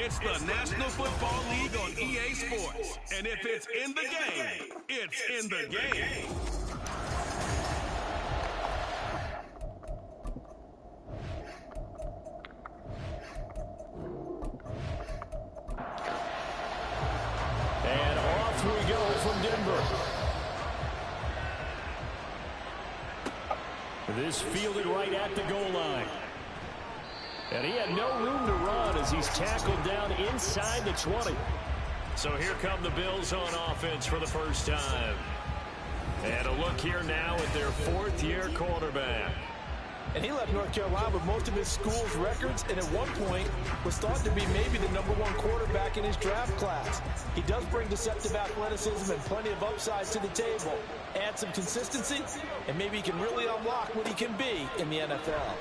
It's the National Football League on EA Sports. And if it's in the game, it's in the game. And off we go from Denver. This fielded right at the goal line. And he had no room to run as he's tackled down inside the 20. So here come the Bills on offense for the first time. And a look here now at their fourth-year quarterback. And he left North Carolina with most of his school's records, and at one point was thought to be maybe the #1 quarterback in his draft class. He does bring deceptive athleticism and plenty of upside to the table. Add some consistency, and maybe he can really unlock what he can be in the NFL.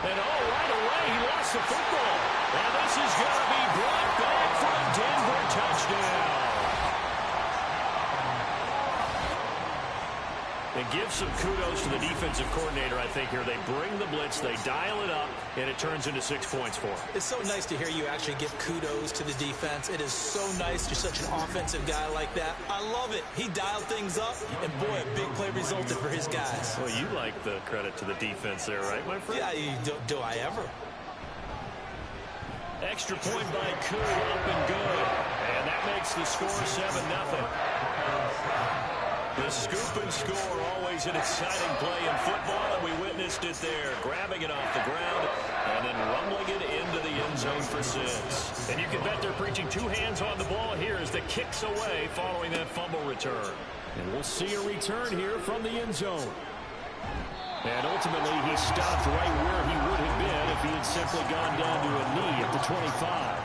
And right away, he lost the football. And this is going to be brought back for a Denver touchdown. And give some kudos to the defensive coordinator, I think, here. They bring the blitz, they dial it up, and it turns into 6 points for them. It's so nice to hear you actually give kudos to the defense. It is so nice. You're such an offensive guy like that. I love it. He dialed things up, and boy, a big play resulted for his guys. Well, you like the credit to the defense there, right, my friend? Yeah, do I ever? Extra point by Koo, up and good. And that makes the score 7-0. The scoop and score, always an exciting play in football, and we witnessed it there, grabbing it off the ground and then rumbling it into the end zone for 6. And you can bet they're preaching 2 hands on the ball here as the kick's away following that fumble return. And we'll see a return here from the end zone. And ultimately, he stopped right where he would have been if he had simply gone down to a knee at the 25.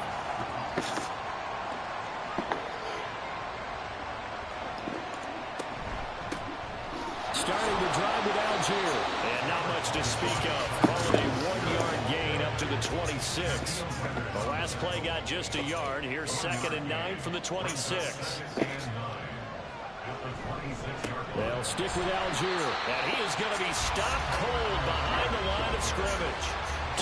Starting to drive with Algier. And not much to speak of. Calling a 1-yard gain up to the 26. The last play got just a yard. Here's 2nd and 9 from the 26. They'll stick with Algier. And he is going to be stopped cold behind the line of scrimmage.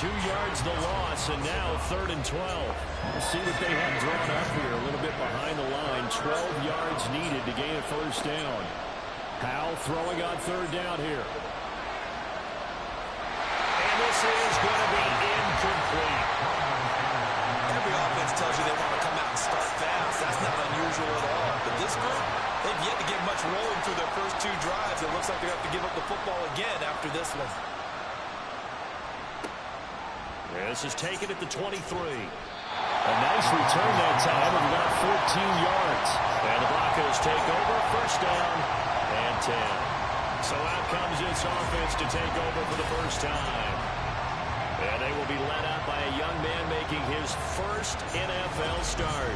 2 yards the loss, and now 3rd and 12. We'll see what they have drawn up here. A little bit behind the line. 12 yards needed to gain a first down. Powell throwing on 3rd down here. And this is going to be incomplete. Every offense tells you they want to come out and start fast. That's not unusual at all. But this group, they've yet to get much rolling through their first 2 drives. It looks like they have to give up the football again after this one. This is taken at the 23. A nice return that time of about 14 yards. And the Broncos take over, first down and 10. So out comes this offense to take over for the first time. And they will be led out by a young man making his first NFL start.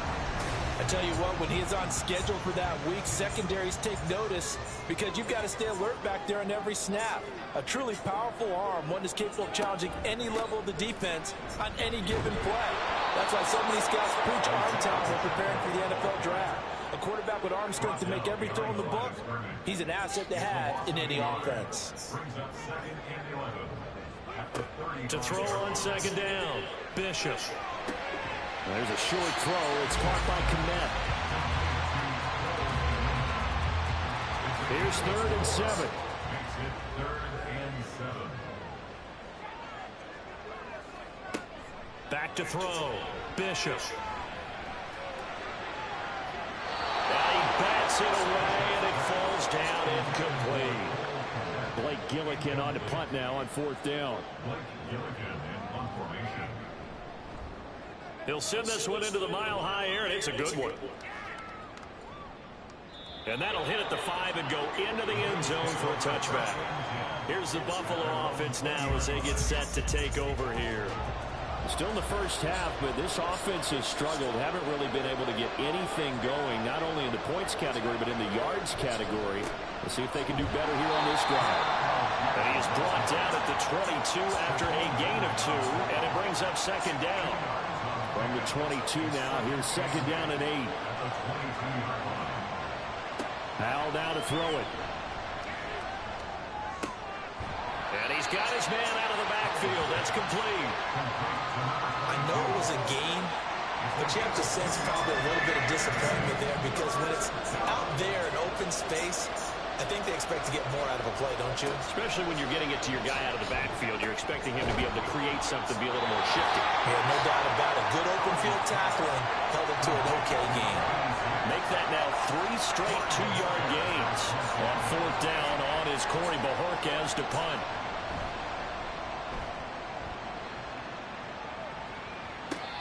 I tell you what, when he is on schedule for that week, secondaries take notice because you've got to stay alert back there on every snap. A truly powerful arm, one that's capable of challenging any level of the defense on any given play. That's why so many scouts preach arm talent when preparing for the NFL draft. A quarterback with arm strength to make every throw in the book, he's an asset to have in any offense. To throw on 2nd down, Bishop. There's a short throw. It's caught by Kmet. Here's 3rd and 7. Back to throw. Bishop. And he bats it away, and it falls down incomplete. Blake Gillikin on to punt now on 4th down. He'll send this one into the mile-high air, and it's a good one. And that'll hit at the 5 and go into the end zone for a touchback. Here's the Buffalo offense now as they get set to take over here. Still in the first half, but this offense has struggled. Haven't really been able to get anything going, not only in the points category, but in the yards category. We'll see if they can do better here on this drive. And he is brought down at the 22 after a gain of 2, and it brings up 2nd down. From the 22 now, here's 2nd down and 8. Powell down to throw it. And he's got his man out of the backfield. That's complete. I know it was a gain, but you have to sense probably a little bit of disappointment there because when it's out there in open space, I think they expect to get more out of a play, don't you? Especially when you're getting it to your guy out of the backfield. You're expecting him to be able to create something, be a little more shifty. Yeah, no doubt about it. Good open field tackling held it to an okay game. Make that now 3 straight 2-yard gains. On 4th down on is Corey Bojorquez to punt.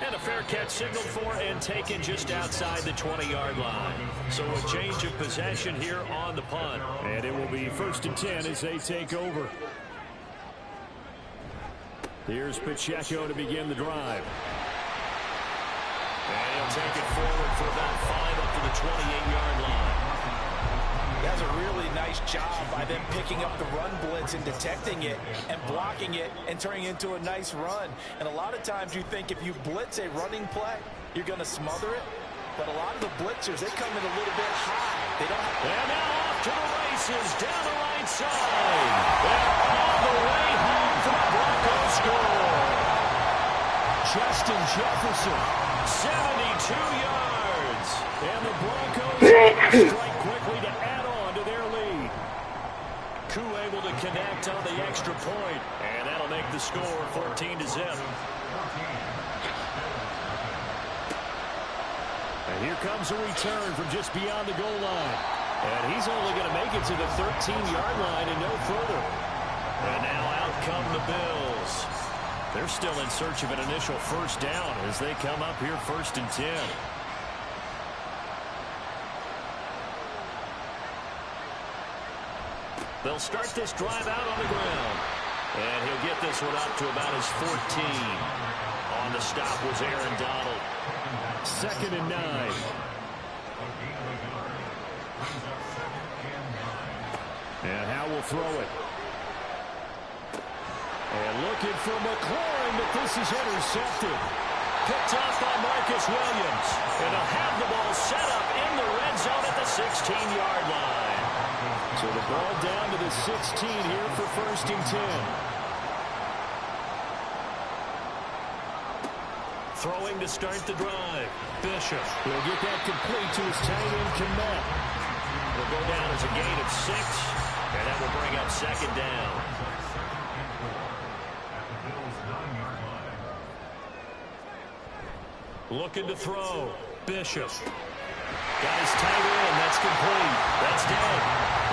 And a fair catch signaled for and taken just outside the 20-yard line. So a change of possession here on the punt. And it will be 1st and 10 as they take over. Here's Pacheco to begin the drive. And he'll take it forward for about 5 up to the 28-yard line. That's a really nice job by them picking up the run blitz and detecting it and blocking it and turning it into a nice run. And a lot of times you think if you blitz a running play, you're going to smother it. But a lot of the blitzers, they come in a little bit high. They don't. And now off to the races down the right side. And on the way home for the Broncos score. Justin Jefferson. 72 yards. And the Broncos strike quickly to add on to their lead. Koo able to connect on the extra point. And that'll make the score 14-0. And here comes a return from just beyond the goal line. And he's only going to make it to the 13-yard line and no further. And now out come the Bills. They're still in search of an initial first down as they come up here 1st and 10. They'll start this drive out on the ground. And he'll get this one up to about his 14. On the stop was Aaron Donald. 2nd and 9. And Howe will throw it. And looking for McLaurin, but this is intercepted. Picked off by Marcus Williams. And he'll have the ball set up in the red zone at the 16-yard line. So the ball down to the 16 here for 1st and 10. Throwing to start the drive. Bishop. He'll get that complete to his tight end, Kmet. Will go down as a gain of 6. And that will bring up 2nd down. Looking to throw. Bishop. Got his tight end. That's complete. That's dead.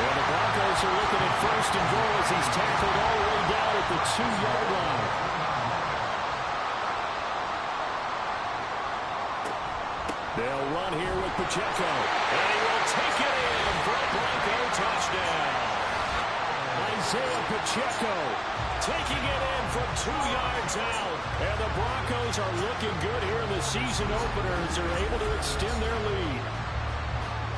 Well, the Broncos are looking at 1st and goal as he's tackled all the way down at the 2-yard line. They'll run here with Pacheco. And he will take it in for a Bronco touchdown. Isaiah Pacheco taking it in from 2 yards out. And the Broncos are looking good here in the season opener as they're able to extend their lead.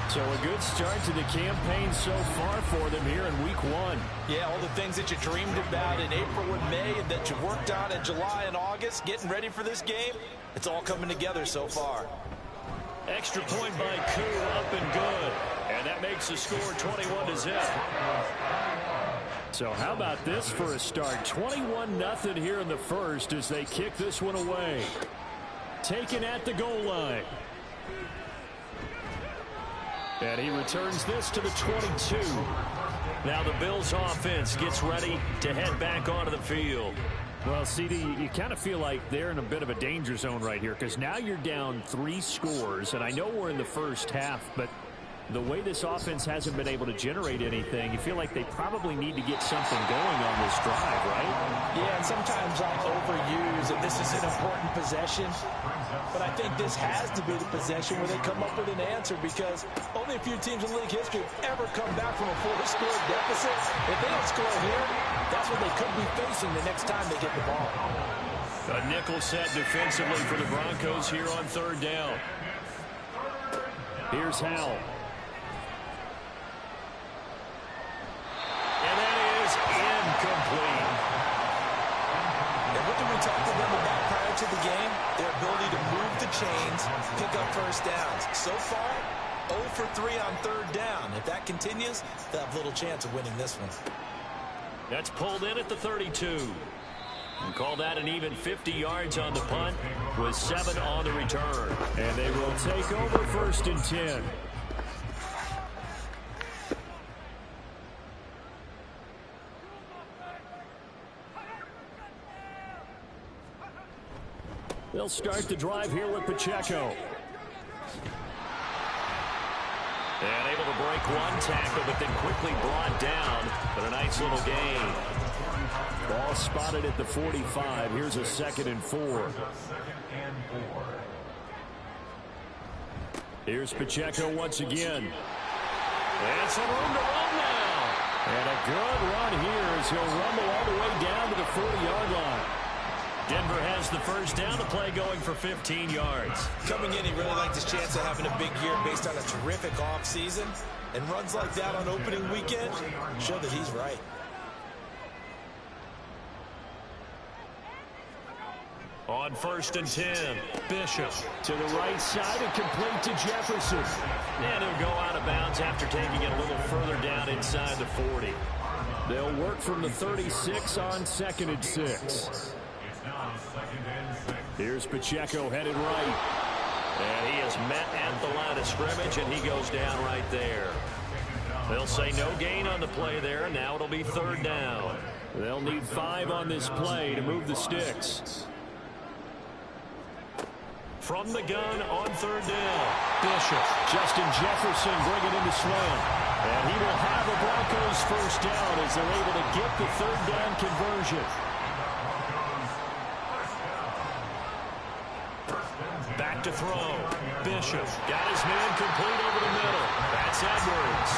So a good start to the campaign so far for them here in week 1. Yeah, all the things that you dreamed about in April and May and that you worked on in July and August, getting ready for this game, it's all coming together so far. Extra point by Koo, up and good. And that makes the score 21-0. So how about this for a start? 21-0 here in the first as they kick this one away. Taken at the goal line. And he returns this to the 22. Now the Bills offense gets ready to head back onto the field. Well, CD, you kind of feel like they're in a bit of a danger zone right here because now you're down 3 scores, and I know we're in the first half, but the way this offense hasn't been able to generate anything, you feel like they probably need to get something going on this drive, right? Yeah, and sometimes I overuse that this is an important possession, but I think this has to be the possession where they come up with an answer because only a few teams in league history have ever come back from a 4-score deficit. If they don't score here, that's what they could be facing the next time they get the ball. A nickel set defensively for the Broncos here on 3rd down. Here's Howell. And that is incomplete. And what did we talk to them about prior to the game? Their ability to move the chains, pick up first downs. So far, 0 for 3 on 3rd down. If that continues, they'll have little chance of winning this one. That's pulled in at the 32. And call that an even 50 yards on the punt with 7 on the return. And they will take over 1st and 10. They'll start the drive here with Pacheco. And able to break one tackle, but then quickly brought down. But a nice little gain. Ball spotted at the 45. Here's a 2nd and 4. Here's Pacheco once again. And some room to run now. And a good run here as he'll rumble all the way down to the 40-yard line. Denver has the first down, the play going for 15 yards. Coming in, he really liked his chance of having a big year based on a terrific offseason. And runs like that on opening weekend show that he's right. On 1st and 10, Bishop. To the right side and complete to Jefferson. And he'll go out of bounds after taking it a little further down inside the 40. They'll work from the 36 on 2nd and 6. Here's Pacheco headed right. And he is met at the line of scrimmage, and he goes down right there. They'll say no gain on the play there. Now it'll be 3rd down. They'll need 5 on this play to move the sticks. From the gun on 3rd down, Bishop. Justin Jefferson bringing in the slam. And he will have the Broncos first down as they're able to get the 3rd down conversion. Back to throw. Bishop got his man complete over the middle. That's Edwards.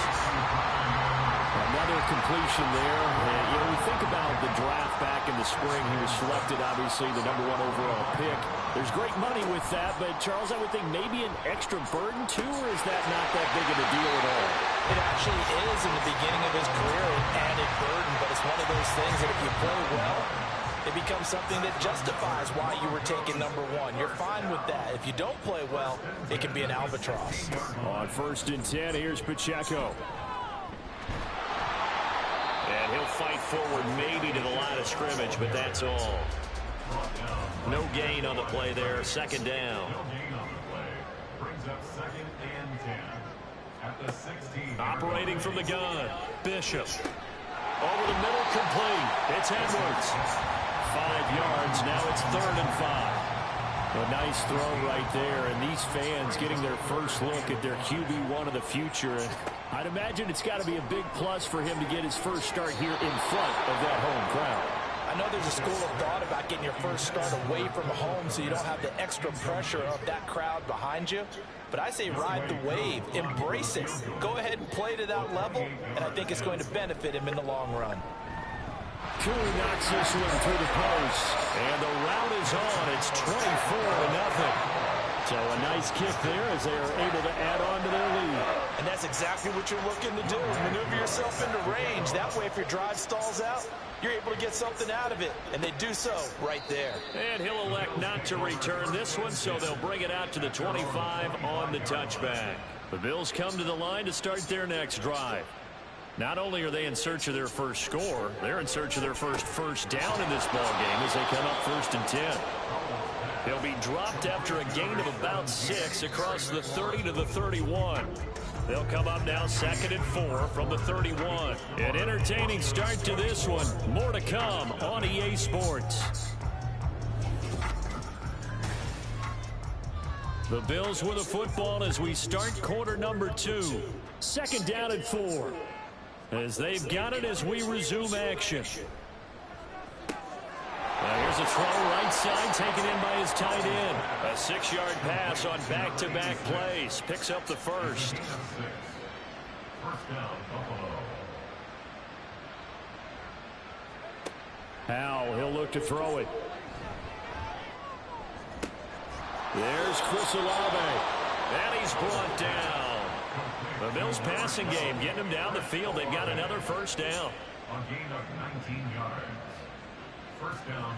Another completion there. And, you know, we think about the draft back in the spring. He was selected, obviously, the #1 overall pick. There's great money with that, but, Charles, I would think maybe an extra burden, too, or is that not that big of a deal at all? It actually is in the beginning of his career, an added burden, but it's one of those things that if you play well, it becomes something that justifies why you were taken #1. You're fine with that. If you don't play well, it can be an albatross. On 1st and 10, here's Pacheco. And he'll fight forward maybe to the line of scrimmage, but that's all. No gain on the play there. 2nd down. Operating from the gun, Bishop. Over the middle, complete. It's Edwards. 5 yards. Now it's 3rd and 5. A nice throw right there, and these fans getting their first look at their QB1 of the future. And I'd imagine it's got to be a big plus for him to get his first start here in front of that home crowd. I know there's a school of thought about getting your first start away from home so you don't have the extra pressure of that crowd behind you. But I say ride the wave. Embrace it. Go ahead and play to that level, and I think it's going to benefit him in the long run. Cooley knocks this one through the post. And the route is on. It's 24-0. So a nice kick there as they are able to add on to their lead. And that's exactly what you're looking to do. Maneuver yourself into range. That way, if your drive stalls out, you're able to get something out of it. And they do so right there. And he'll elect not to return this one, so they'll bring it out to the 25 on the touchback. The Bills come to the line to start their next drive. Not only are they in search of their first score, they're in search of their first down in this ballgame as they come up 1st and 10. They'll be dropped after a gain of about 6 across the 30 to the 31. They'll come up now 2nd and 4 from the 31. An entertaining start to this one. More to come on EA Sports. The Bills with the football as we start quarter number 2. 2nd down and 4. As they've got it as we resume action. Now here's a throw right side taken in by his tight end. A 6-yard pass on back-to-back plays. Picks up the first. Howell, he'll look to throw it. There's Chris Olave. And he's brought down. The Bills passing game getting him down the field. They've got another first down. On gain of 19 yards. First down,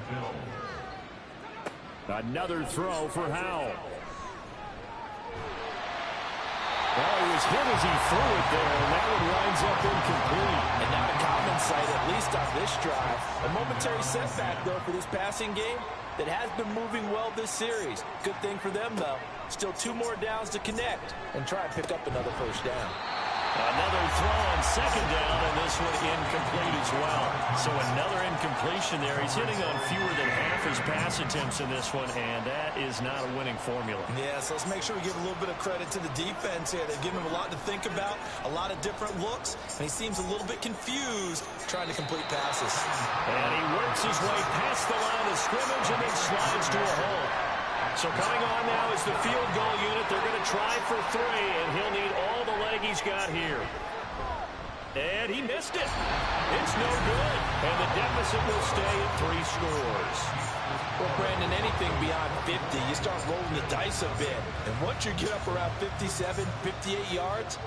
Bills. Another throw for Howell. Oh, he was hit as he threw it there, and that one winds up incomplete. And not a common sight, at least on this drive. A momentary setback, though, for this passing game that has been moving well this series. Good thing for them, though. Still 2 more downs to connect and try and pick up another first down. Another throw on second down, and this one incomplete as well. So another incompletion there. He's hitting on fewer than half his pass attempts in this one, and that is not a winning formula. Yeah, so let's make sure we give a little bit of credit to the defense here. They've given him a lot to think about, a lot of different looks, and he seems a little bit confused trying to complete passes. And he works his way past the line of scrimmage and then slides to a hole. So coming on now is the field goal unit. They're going to try for 3, and he'll need all the leg he's got here. And he missed it. It's no good. And the deficit will stay at 3 scores. Well, Brandon, anything beyond 50, you start rolling the dice a bit. And once you get up around 57, 58 yards,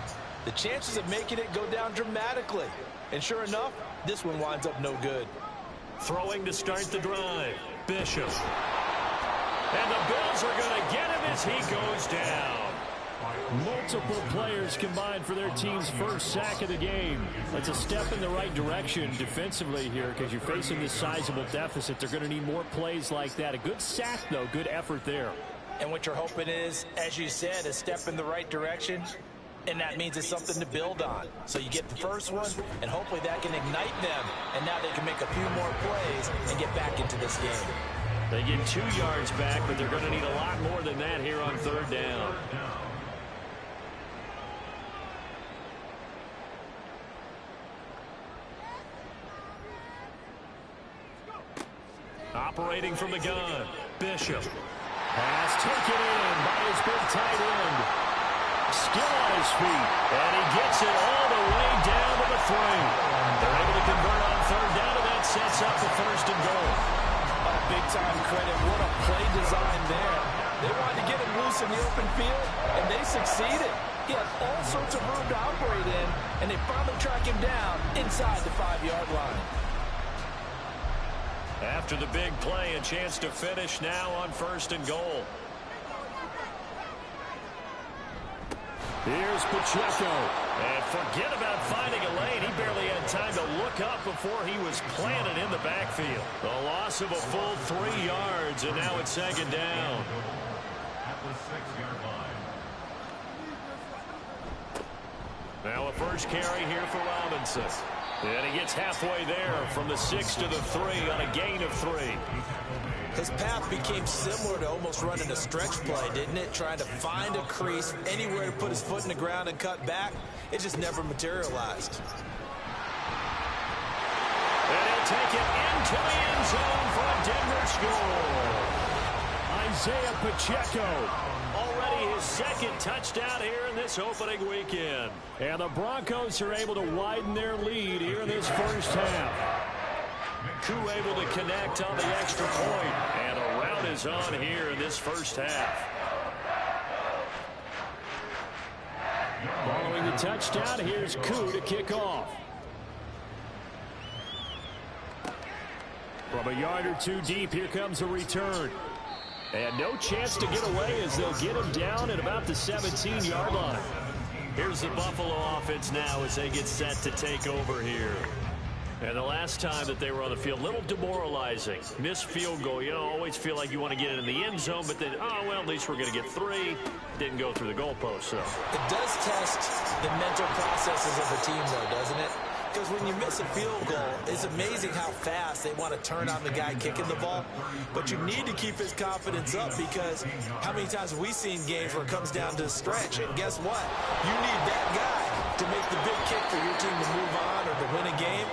the chances of making it go down dramatically. And sure enough, this one winds up no good. Throwing to start the drive. Bishop. And the Bills are going to get him as he goes down. Multiple players combined for their team's first sack of the game. That's a step in the right direction defensively here because you're facing this sizable deficit. They're going to need more plays like that. A good sack, though. Good effort there. And what you're hoping is, as you said, a step in the right direction. And that means it's something to build on. So you get the first one, and hopefully that can ignite them. And now they can make a few more plays and get back into this game. They get 2 yards back, but they're going to need a lot more than that here on 3rd down. Operating from the gun, Bishop. Pass taken in by his big tight end. Skill on his feet, and he gets it all the way down to the 3. They're able to convert on 3rd down, and that sets up the 1st and goal. Big-time credit. What a play design there. They wanted to get him loose in the open field, and they succeeded. He had all sorts of room to operate in, and they finally track him down inside the 5-yard line. After the big play, a chance to finish now on 1st and goal. Here's Pacheco. And forget about finding a lane. He barely had time to look up before he was planted in the backfield. The loss of a full 3 yards, and now it's 2nd down. At the 6-yard line. Now a first carry here for Robinson. And he gets halfway there from the 6 to the 3 on a gain of 3. His path became similar to almost running a stretch play, didn't it? Trying to find a crease, anywhere to put his foot in the ground and cut back. It just never materialized. And he'll take it into the end zone for a Denver score. Isaiah Pacheco. Already his 2nd touchdown here in this opening weekend. And the Broncos are able to widen their lead here in this first half. Koo able to connect on the extra point. And a rout is on here in this first half. Following the touchdown, here's Koo to kick off. From a yard or 2 deep, here comes a return. And no chance to get away as they'll get him down at about the 17-yard line. Here's the Buffalo offense now as they get set to take over here. And the last time that they were on the field, a little demoralizing. Missed field goal. You know, always feel like you want to get it in the end zone, but then, oh, well, at least we're going to get 3. Didn't go through the goalpost, so. It does test the mental processes of the team, though, doesn't it? Because when you miss a field goal, it's amazing how fast they want to turn on the guy kicking the ball. But you need to keep his confidence up because how many times have we seen games where it comes down to a stretch? And guess what? You need that guy to make the big kick for your team to move on or to win a game.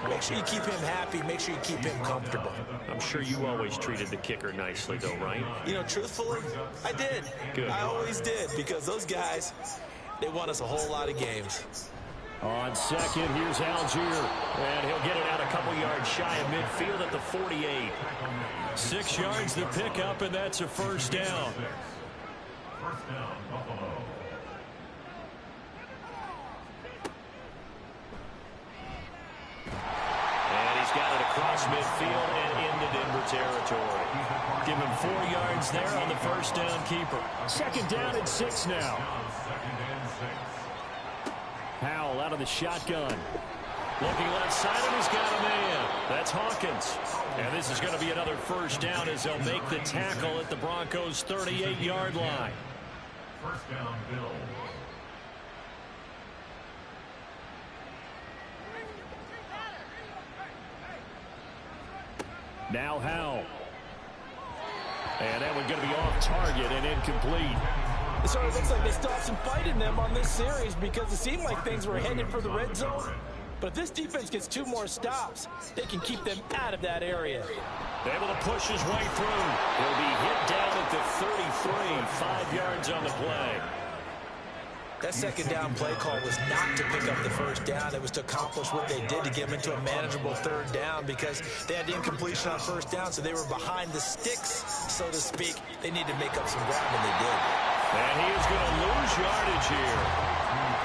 Make sure you keep him happy. Make sure you keep him comfortable. I'm sure you always treated the kicker nicely, though, right? You know, truthfully, I did. Good. I always did because those guys, they won us a whole lot of games. On 2nd, here's Algier. And he'll get it out a couple yards shy of midfield at the 48. 6 yards to pick up, and that's a first down. First down, Buffalo. And he's got it across midfield and into Denver territory. Give him 4 yards there on the first down keeper. 2nd down and 6 now. Now 2nd and 6. Howell out of the shotgun. Looking left side, and he's got a man. That's Hawkins. And this is going to be another first down as they'll make the tackle at the Broncos' 38-yard line. First down, Bills. Now Howell. And that one's going to be off target and incomplete. It sort of looks like they still have some fight in them on this series because it seemed like things were headed for the red zone. But if this defense gets 2 more stops, they can keep them out of that area. Able to push his way through. He'll be hit down at the 33, 5 yards on the play. That second down play call was not to pick up the first down. It was to accomplish what they did to get them into a manageable third down because they had incompletion on first down, so they were behind the sticks, so to speak. They needed to make up some ground, and they did. And he is going to lose yardage here.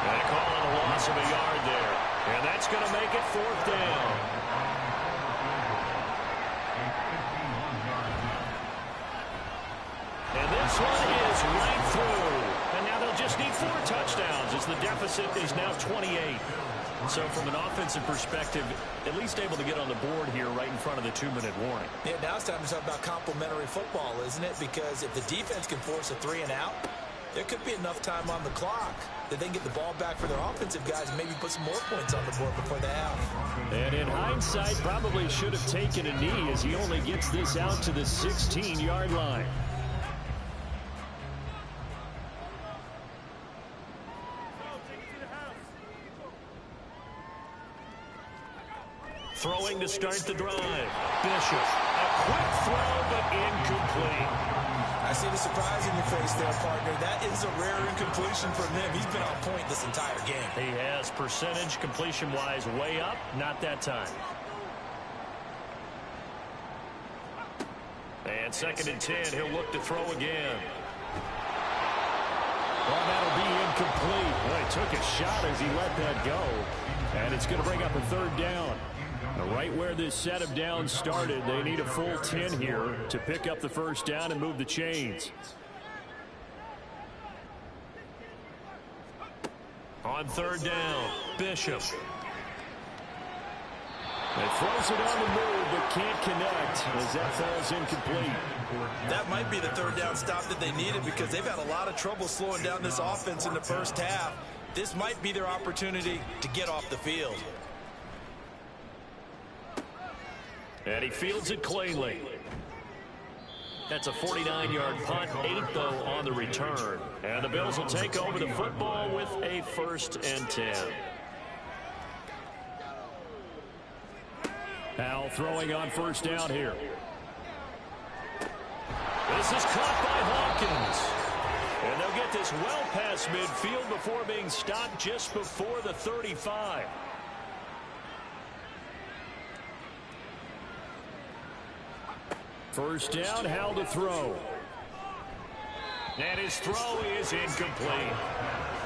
And they call it a loss of a yard there. And that's going to make it 4th down. And this one is right through. And now they'll just need 4 touchdowns as the deficit is now 28. So from an offensive perspective, at least able to get on the board here right in front of the 2-minute warning. Yeah, now it's time to talk about complementary football, isn't it? Because if the defense can force a 3 and out, there could be enough time on the clock that they can get the ball back for their offensive guys and maybe put some more points on the board before the half. And in hindsight, probably should have taken a knee as he only gets this out to the 16-yard line. Throwing to start the drive. Bishop. A quick throw, but incomplete. I see the surprise in your face there, partner. That is a rare incompletion from him. He's been on point this entire game. He has percentage completion-wise way up. Not that time. And 2nd and 10. He'll look to throw again. Well, that'll be incomplete. Well, he took a shot as he let that go. And it's going to bring up a 3rd down. Right where this set of downs started, they need a full 10 here to pick up the first down and move the chains. On 3rd down, Bishop. And throws it on the move, but can't connect as that falls incomplete. That might be the 3rd down stop that they needed because they've had a lot of trouble slowing down this offense in the first half. This might be their opportunity to get off the field. And he fields it cleanly. That's a 49-yard punt, 8 though on the return. And the Bills will take over the football with a 1st and 10. Howell throwing on first down here. This is caught by Hawkins. And they'll get this well past midfield before being stopped just before the 35. First down, Howell to throw. And his throw is incomplete.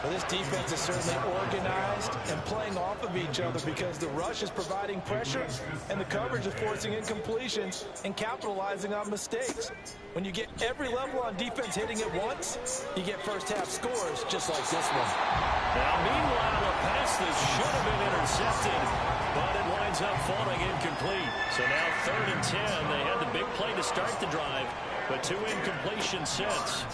Well, this defense is certainly organized and playing off of each other because the rush is providing pressure and the coverage is forcing incompletions and capitalizing on mistakes. When you get every level on defense hitting at once, you get first half scores just like this one. Now, meanwhile, a pass that should have been intercepted, but it winds up falling incomplete. So now 3rd and 10. They had the big play to start the drive, but 2 incompletions since.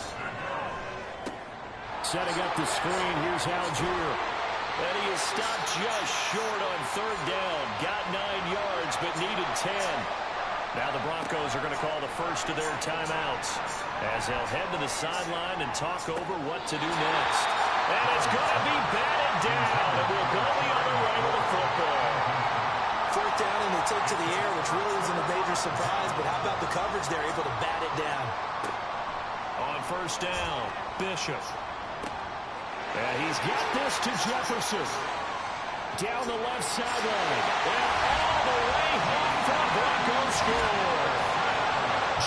Setting up the screen, here's Algier. And he is stopped just short on 3rd down. Got 9 yards, but needed 10. Now the Broncos are going to call the first of their timeouts as they'll head to the sideline and talk over what to do next. And it's going to be batted down, and we'll go the other way with the football. 4th down and they take to the air, which really isn't a major surprise, but how about the coverage? They're able to bat it down. On 1st down, Bishop. And he's got this to Jefferson. Down the left sideline. And all the way home for the Broncos score.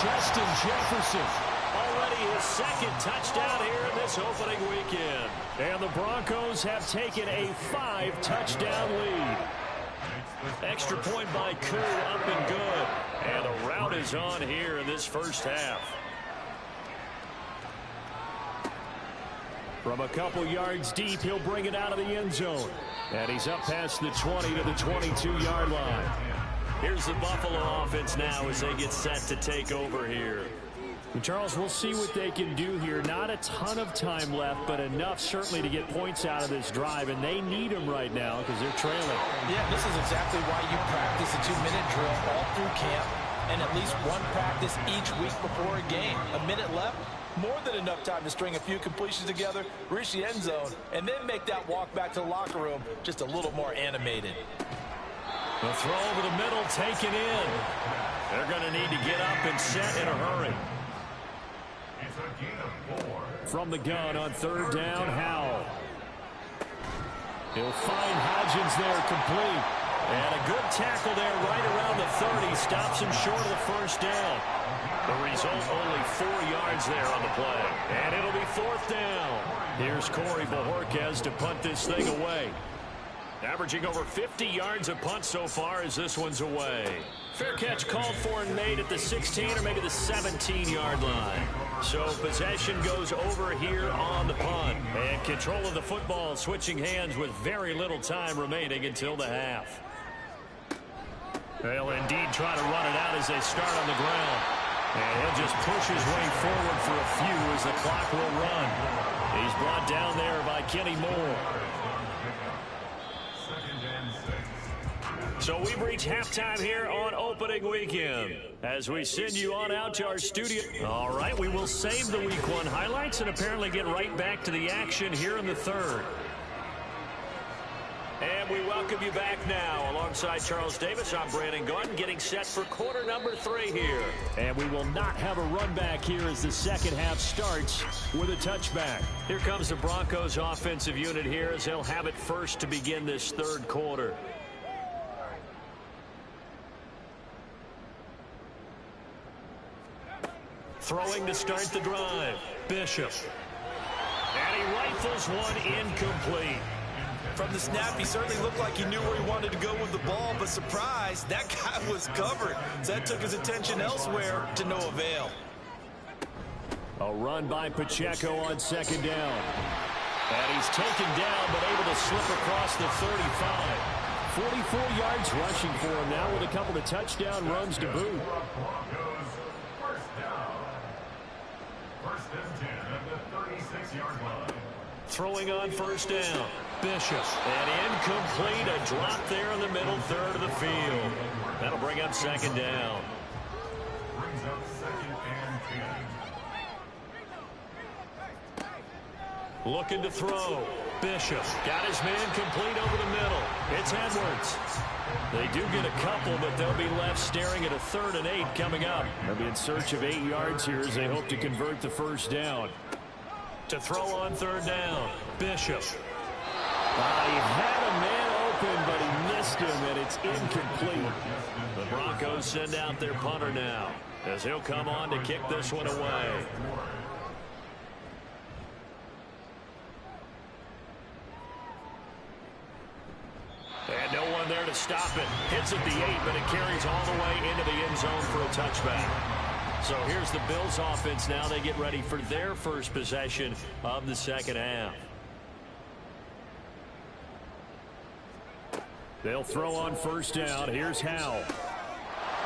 Justin Jefferson. Already his 2nd touchdown here in this opening weekend. And the Broncos have taken a 5-touchdown lead. Extra point by Coon, up and good. And the route is on here in this first half. From a couple yards deep, he'll bring it out of the end zone. And he's up past the 20 to the 22-yard line. Here's the Buffalo offense now as they get set to take over here. And Charles, we'll see what they can do here. Not a ton of time left, but enough certainly to get points out of this drive. And they need them right now because they're trailing. Yeah, this is exactly why you practice a 2-minute drill all through camp and at least one practice each week before a game. A minute left, more than enough time to string a few completions together, reach the end zone, and then make that walk back to the locker room just a little more animated. The throw over the middle, taken in. They're going to need to get up and set in a hurry. From the gun on third down, Howell. He'll find Hodgins there, complete. And a good tackle there right around the 30. Stops him short of the first down. The result, only 4 yards there on the play. And it'll be fourth down. Here's Corey Bojorquez to punt this thing away. Averaging over 50 yards a punt so far as this one's away. Fair catch called for and made at the 16 or maybe the 17-yard line. So possession goes over here on the punt. And control of the football switching hands with very little time remaining until the half. They'll indeed try to run it out as they start on the ground. And he'll just push his way forward for a few as the clock will run. He's brought down there by Kenny Moore. So we've reached halftime here on opening weekend as we send you on out to our studio. All right, we will save the Week 1 highlights and apparently get right back to the action here in the third. And we welcome you back now. Alongside Charles Davis, I'm Brandon Gaudin, getting set for quarter number 3 here. And we will not have a run back here as the second half starts with a touchback. Here comes the Broncos offensive unit here as they'll have it first to begin this third quarter. Throwing to start the drive, Bishop. And he rifles one incomplete. From the snap, he certainly looked like he knew where he wanted to go with the ball, but surprise, that guy was covered. So that took his attention elsewhere to no avail. A run by Pacheco on second down. And he's taken down, but able to slip across the 35. 44 yards rushing for him now with a couple of touchdown runs to boot. First and 10 at the 36-yard line. Throwing on first down, Bishop. And incomplete, a drop there in the middle third of the field. That'll bring up second down. Brings up second and 10. Looking to throw, Bishop. Got his man complete over the middle. It's Edwards. They do get a couple, but they'll be left staring at a 3rd and 8 coming up. They'll be in search of 8 yards here as they hope to convert the first down. To throw on third down, Bishop. He had a man open, but he missed him, and it's incomplete. The Broncos send out their punter now as he'll come on to kick this one away. And no one there to stop it. Hits at the 8, but it carries all the way into the end zone for a touchback. So here's the Bills offense now. They get ready for their first possession of the second half. They'll throw on first down. Here's Howell.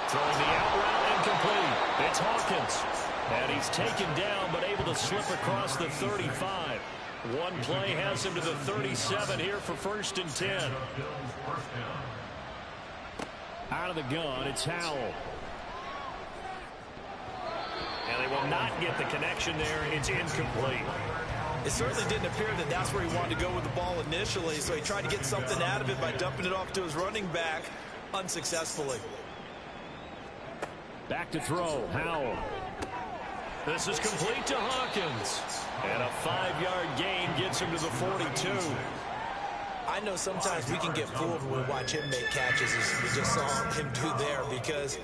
Throwing the out route incomplete. It's Hawkins. And he's taken down but able to slip across the 35. One play has him to the 37 here for first and 10. Out of the gun, it's Howell. And they will not get the connection there. It's incomplete. It certainly didn't appear that that's where he wanted to go with the ball initially, so he tried to get something out of it by dumping it off to his running back unsuccessfully. Back to throw, Howell. This is complete to Hawkins. And a 5-yard gain gets him to the 42. I know sometimes we can get fooled when we watch him make catches, as we just saw him do there, because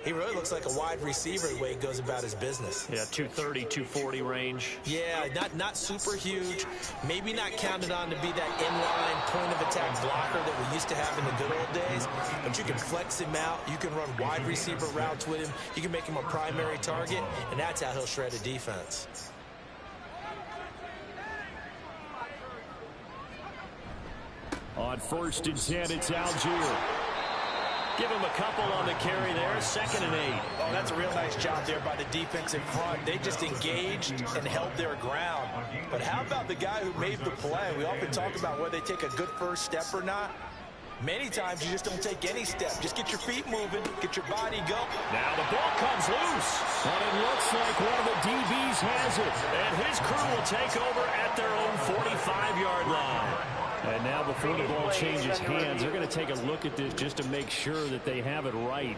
he really looks like a wide receiver the way he goes about his business. Yeah, 230, 240 range. Yeah, not super huge. Maybe not counted on to be that inline point-of-attack blocker that we used to have in the good old days. But you can flex him out. You can run wide receiver routes with him. You can make him a primary target, and that's how he'll shred a defense. On 1st and 10, it's Algier. Give him a couple on the carry there. 2nd and 8. Oh, that's a real nice job there by the defense in front. They just engaged and held their ground. But how about the guy who made the play? We often talk about whether they take a good first step or not. Many times you just don't take any step. Just get your feet moving, get your body going. Now the ball comes loose. And it looks like one of the DBs has it. And his crew will take over at their own 45-yard line. And now before the ball changes hands, they're going to take a look at this just to make sure that they have it right.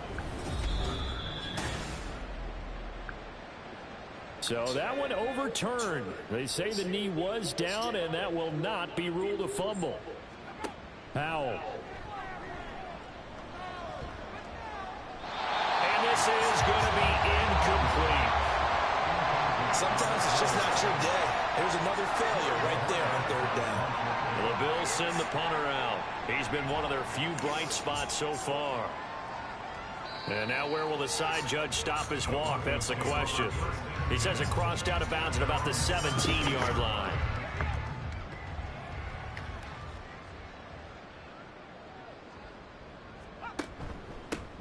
So that one overturned. They say the knee was down, and that will not be ruled a fumble. Howell. And this is going to be incomplete. Sometimes it's just not your day. There's another failure right there on 3rd down. The Bills send the punter out. He's been one of their few bright spots so far. And now where will the side judge stop his walk? That's the question. He says it crossed out of bounds at about the 17-yard line.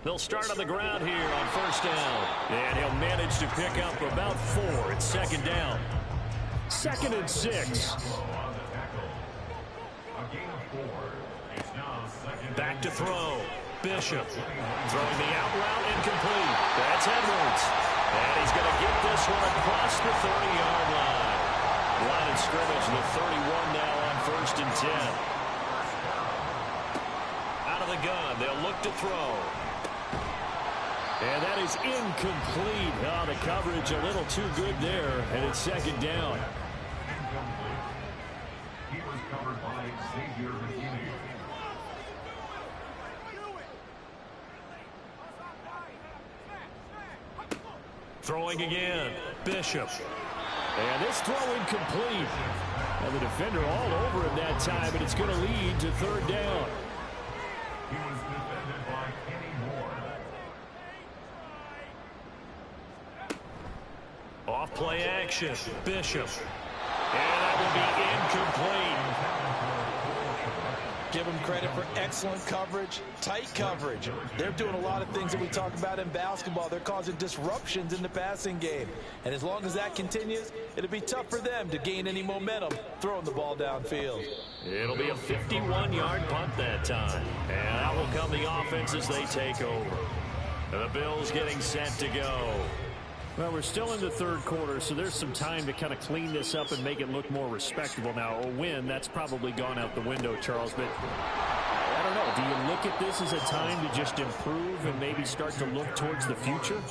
They'll start on the ground here on 1st down. And he'll manage to pick up about 4. It's 2nd down. 2nd and 6. Back to throw. Bishop throwing the out route incomplete. That's Edwards. And he's going to get this one across the 30-yard line. Line of scrimmage, the 31 now on 1st and 10. Out of the gun, they'll look to throw. And that is incomplete. Oh, the coverage a little too good there, and it's 2nd down. He was covered by Xavier McKinney. Throwing again. Bishop. And this throw incomplete. And the defender all over him that time, but it's going to lead to 3rd down. He was defended by Kenny Moore. Off play action. Bishop. And that will be incomplete. Give them credit for excellent coverage, tight coverage. They're doing a lot of things that we talk about in basketball. They're causing disruptions in the passing game. And as long as that continues, it'll be tough for them to gain any momentum throwing the ball downfield. It'll be a 51-yard punt that time. And out will come the offense as they take over. The Bills getting set to go. Well, we're still in the 3rd quarter, so there's some time to kind of clean this up and make it look more respectable. Now, a win, that's probably gone out the window, Charles, but I don't know. Do you look at this as a time to just improve and maybe start to look towards the future?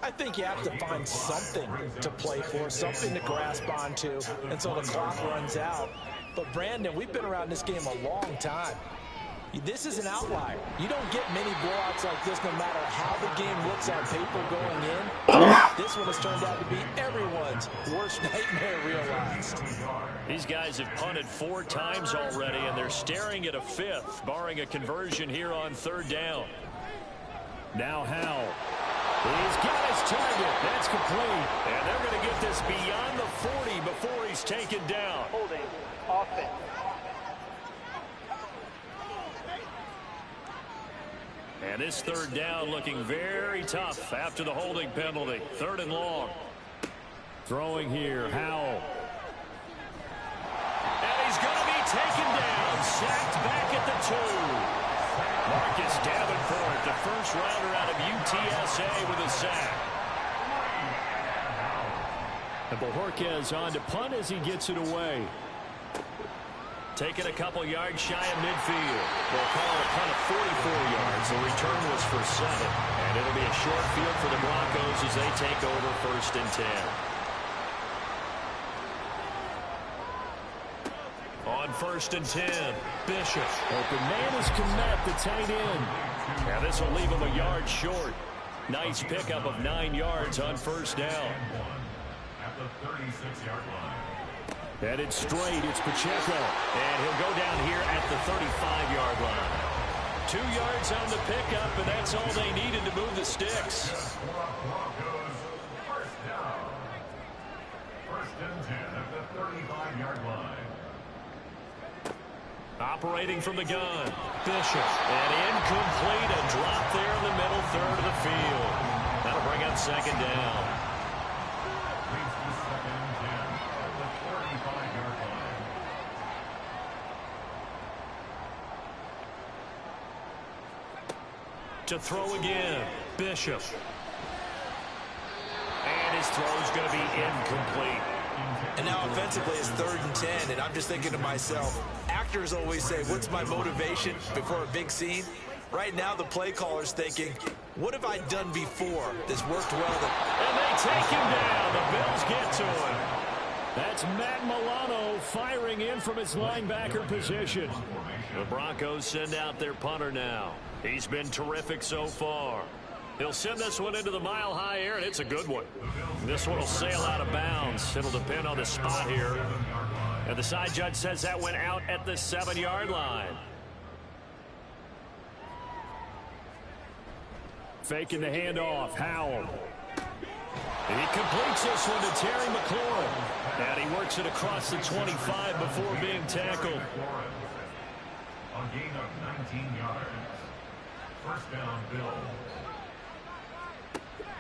I think you have to find something to play for, something to grasp onto until the clock runs out. But, Brandon, we've been around this game a long time. This is an outlier. You don't get many blowouts like this no matter how the game looks on paper going in. This one has turned out to be everyone's worst nightmare realized. These guys have punted 4 times already, and they're staring at a 5th, barring a conversion here on 3rd down. Now Howell. He's got his target. That's complete. And they're going to get this beyond the 40 before he's taken down. Holding. Offense. And this 3rd down looking very tough after the holding penalty. 3rd and long. Throwing here, Howell. And he's going to be taken down. Sacked back at the 2. Marcus Davenport, the first rounder out of UTSA with a sack. And Bojorquez on to punt as he gets it away. Taking a couple yards shy of midfield. They'll call it a punt of 44 yards. The return was for 7. And it'll be a short field for the Broncos as they take over 1st and 10. On 1st and 10, Bishop. Open man is Kmet, the tight end. And this will leave him a yard short. Nice pickup of 9 yards on 1st down. At the 36-yard line. Headed straight, it's Pacheco. And he'll go down here at the 35-yard line. 2 yards on the pickup, and that's all they needed to move the sticks. Broncos, 1st down. 1st and 10 at the 35-yard line. Operating from the gun, Bishop. And incomplete, a drop there in the middle third of the field. That'll bring up second down. To throw again, Bishop. And his throw's going to be incomplete. And now offensively it's 3rd and 10, and I'm just thinking to myself, actors always say, what's my motivation before a big scene? Right now the play caller's thinking, what have I done before? This worked well. And they take him down. The Bills get to him. That's Matt Milano firing in from his linebacker position. The Broncos send out their punter now. He's been terrific so far. He'll send this one into the mile-high air, and it's a good one. This one will sail out of bounds. It'll depend on the spot here. And the side judge says that went out at the 7-yard line. Faking the handoff, Howell. He completes this one to Terry McLaurin. And he works it across the 25 before being tackled. A gain of 19 yards. First down, Bills.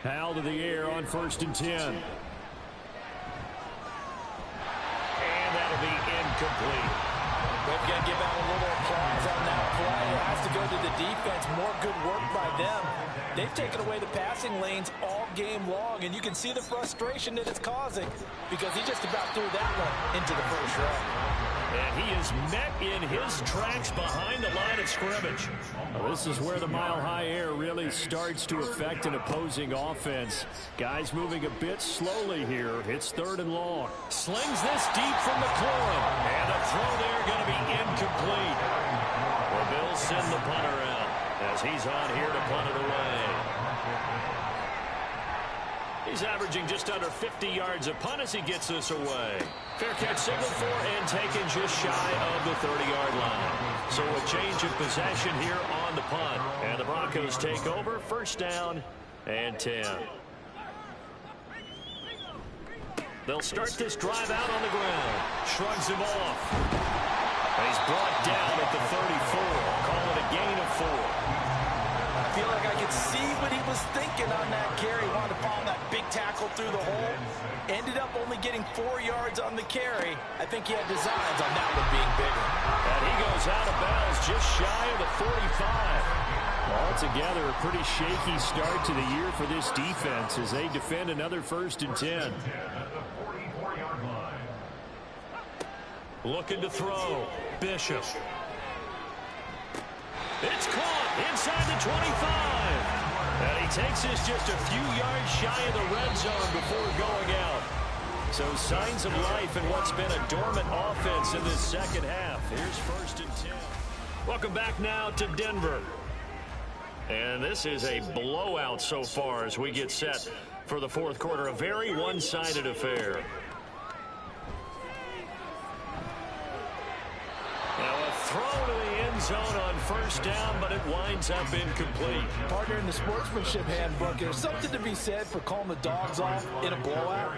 Howell to the air on 1st and 10. And that'll be incomplete. They've got to give out a little applause on that play. It has to go to the defense. More good work by them. They've taken away the passing lanes all game long, and you can see the frustration that it's causing because he just about threw that one into the first row. And he is met in his tracks behind the line of scrimmage. Well, this is where the mile-high air really starts to affect an opposing offense. Guys moving a bit slowly here. It's 3rd and long. Slings this deep from McLaurin. And a throw there going to be incomplete. The Bills send the punter out as he's on here to punt it away. He's averaging just under 50 yards a punt as he gets this away. Fair catch signaled for and taken just shy of the 30-yard line. So a change of possession here on the punt. And the Broncos take over, 1st down and 10. They'll start this drive out on the ground. Shrugs him off. And he's brought down at the 34. Call it a gain of 4. I feel like I could see what he was thinking on that carry. Wanted to follow that big tackle through the hole. Ended up only getting 4 yards on the carry. I think he had designs on that one being bigger. And he goes out of bounds just shy of the 45. Altogether, a pretty shaky start to the year for this defense as they defend another 1st and 10. Looking to throw. Bishop. It's caught inside the 25. And he takes this just a few yards shy of the red zone before going out. So signs of life in what's been a dormant offense in this second half. Here's 1st and 10. Welcome back now to Denver. And this is a blowout so far as we get set for the 4th quarter. A very one-sided affair. Now a throw to the end zone on 1st down, but it winds up incomplete. Partner, in the sportsmanship handbook, there's something to be said for calling the dogs off in a blowout.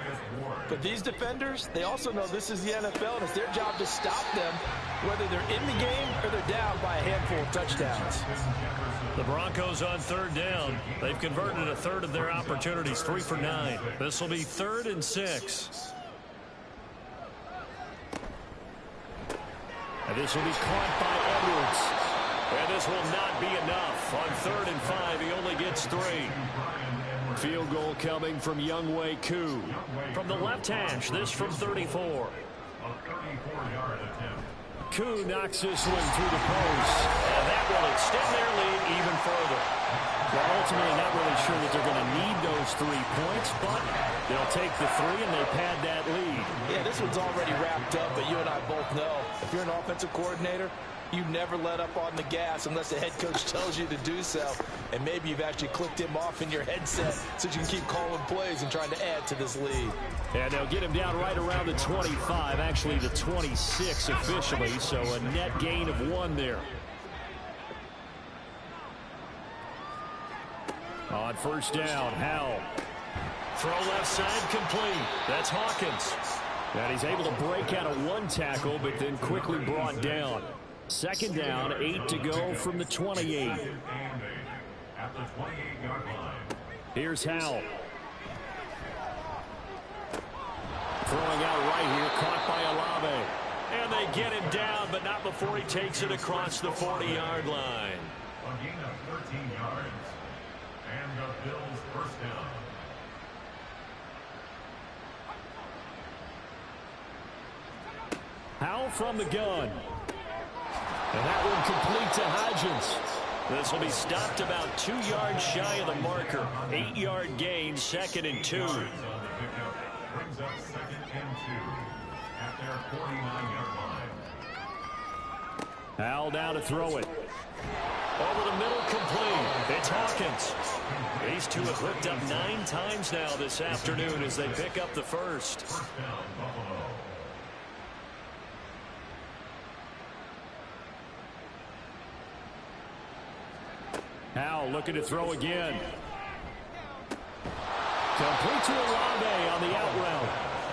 But these defenders, they also know this is the NFL, and it's their job to stop them, whether they're in the game or they're down by a handful of touchdowns. The Broncos on 3rd down. They've converted a third of their opportunities, 3 for 9. This will be 3rd and 6. And this will be caught by Edwards. And this will not be enough. On 3rd and 5, he only gets 3. Field goal coming from Younghoe Koo. From the left hash, this from 34. Koo knocks this one through the post. And that will extend their lead even further. Well, ultimately, not really sure that they're going to need those 3 points, but they'll take the 3 and they pad that lead. Yeah, this one's already wrapped up, but you and I both know if you're an offensive coordinator, you never let up on the gas unless the head coach tells you to do so. And maybe you've actually clicked him off in your headset so you can keep calling plays and trying to add to this lead. And they'll get him down right around the 25, actually the 26 officially, so a net gain of 1 there. On 1st down, Howell. Throw left side complete. That's Hawkins. And he's able to break out of 1 tackle, but then quickly brought down. Second down, 8 to go from the 28. At the 28-yard line. Here's Howell. Throwing out right here, caught by Olave. And they get him down, but not before he takes it across the 40-yard line. A gain of 13 yards. And the Bills first down. Howell from the gun. And that one complete to Hodgins. This will be stopped about 2 yards shy of the marker. 8-yard gain, 2nd and 2. Brings up 2nd and 2 at their 49-yard line. Howell down to throw it. Over the middle, complete. It's Hawkins. These two have hooked up 9 times now this afternoon as they pick up the first. First down, Buffalo. Howell looking to throw again. Complete to Olave on the out route.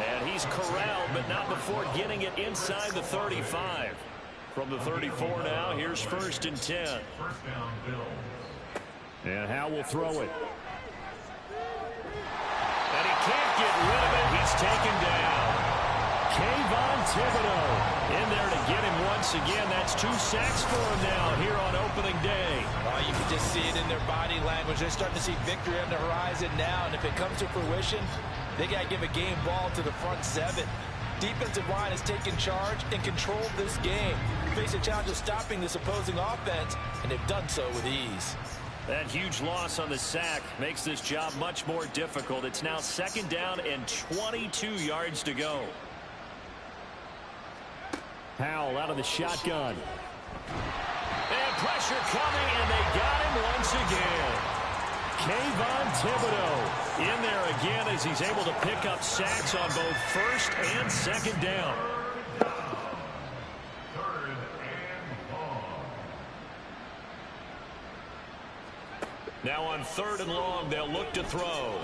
And he's corralled, but not before getting it inside the 35. From the 34 now, here's 1st and 10. First down, Bills. And Howell will throw it. And he can't get rid of it. He's taken down. Kayvon Thibodeaux In there to get him once again. That's 2 sacks for him now here on opening day. Oh, you can just see it in their body language. They're starting to see victory on the horizon now, and if it comes to fruition, they got to give a game ball to the front 7. Defensive line has taken charge and controlled this game. Face a challenge of stopping this opposing offense, and they've done so with ease. That huge loss on the sack makes this job much more difficult. It's now 2nd down and 22 yards to go. Howell out of the shotgun. And pressure coming, and they got him once again. Kayvon Thibodeaux In there again as he's able to pick up sacks on both 1st and 2nd down. Third and long. Now on 3rd and long, they'll look to throw. Oh,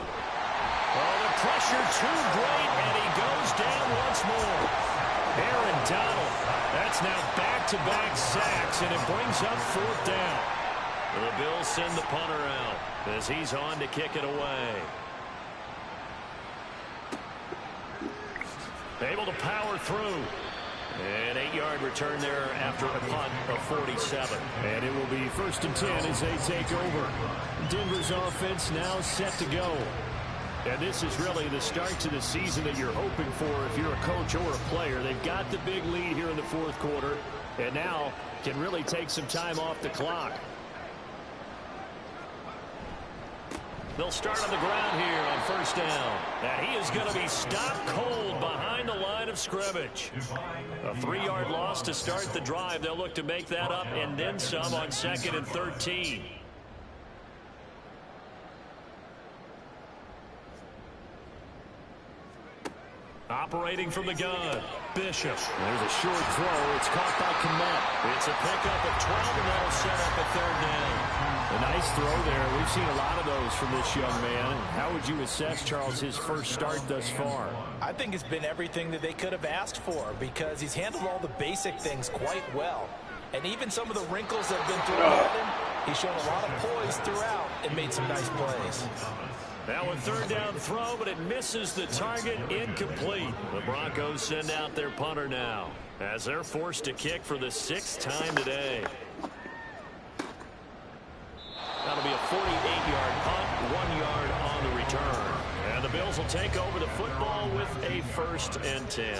the pressure too great, and he goes down once more. Aaron Donald. That's now back-to-back sacks, and it brings up 4th down. The Bills send the punter out as he's on to kick it away. Able to power through. An 8-yard return there after a punt of 47. And it will be 1st and 10 as they take over. Denver's offense now set to go. And this is really the start to the season that you're hoping for if you're a coach or a player. They've got the big lead here in the 4th quarter, and now can really take some time off the clock. They'll start on the ground here on 1st down. And he is going to be stopped cold behind the line of scrimmage. A 3-yard loss to start the drive. They'll look to make that up and then some on 2nd and 13. Operating from the gun, Bishop. There's a short throw. It's caught by Kmet. It's a pickup of 12, and that'll set up a 3rd down. A nice throw there. We've seen a lot of those from this young man. How would you assess, Charles, his first start thus far? I think it's been everything that they could have asked for because he's handled all the basic things quite well. And even some of the wrinkles that have been thrown at him, he's shown a lot of poise throughout and made some nice plays. Now a 3rd down throw, but it misses the target, incomplete. The Broncos send out their punter now as they're forced to kick for the 6th time today. That'll be a 48-yard punt, 1 yard on the return. And the Bills will take over the football with a 1st and 10.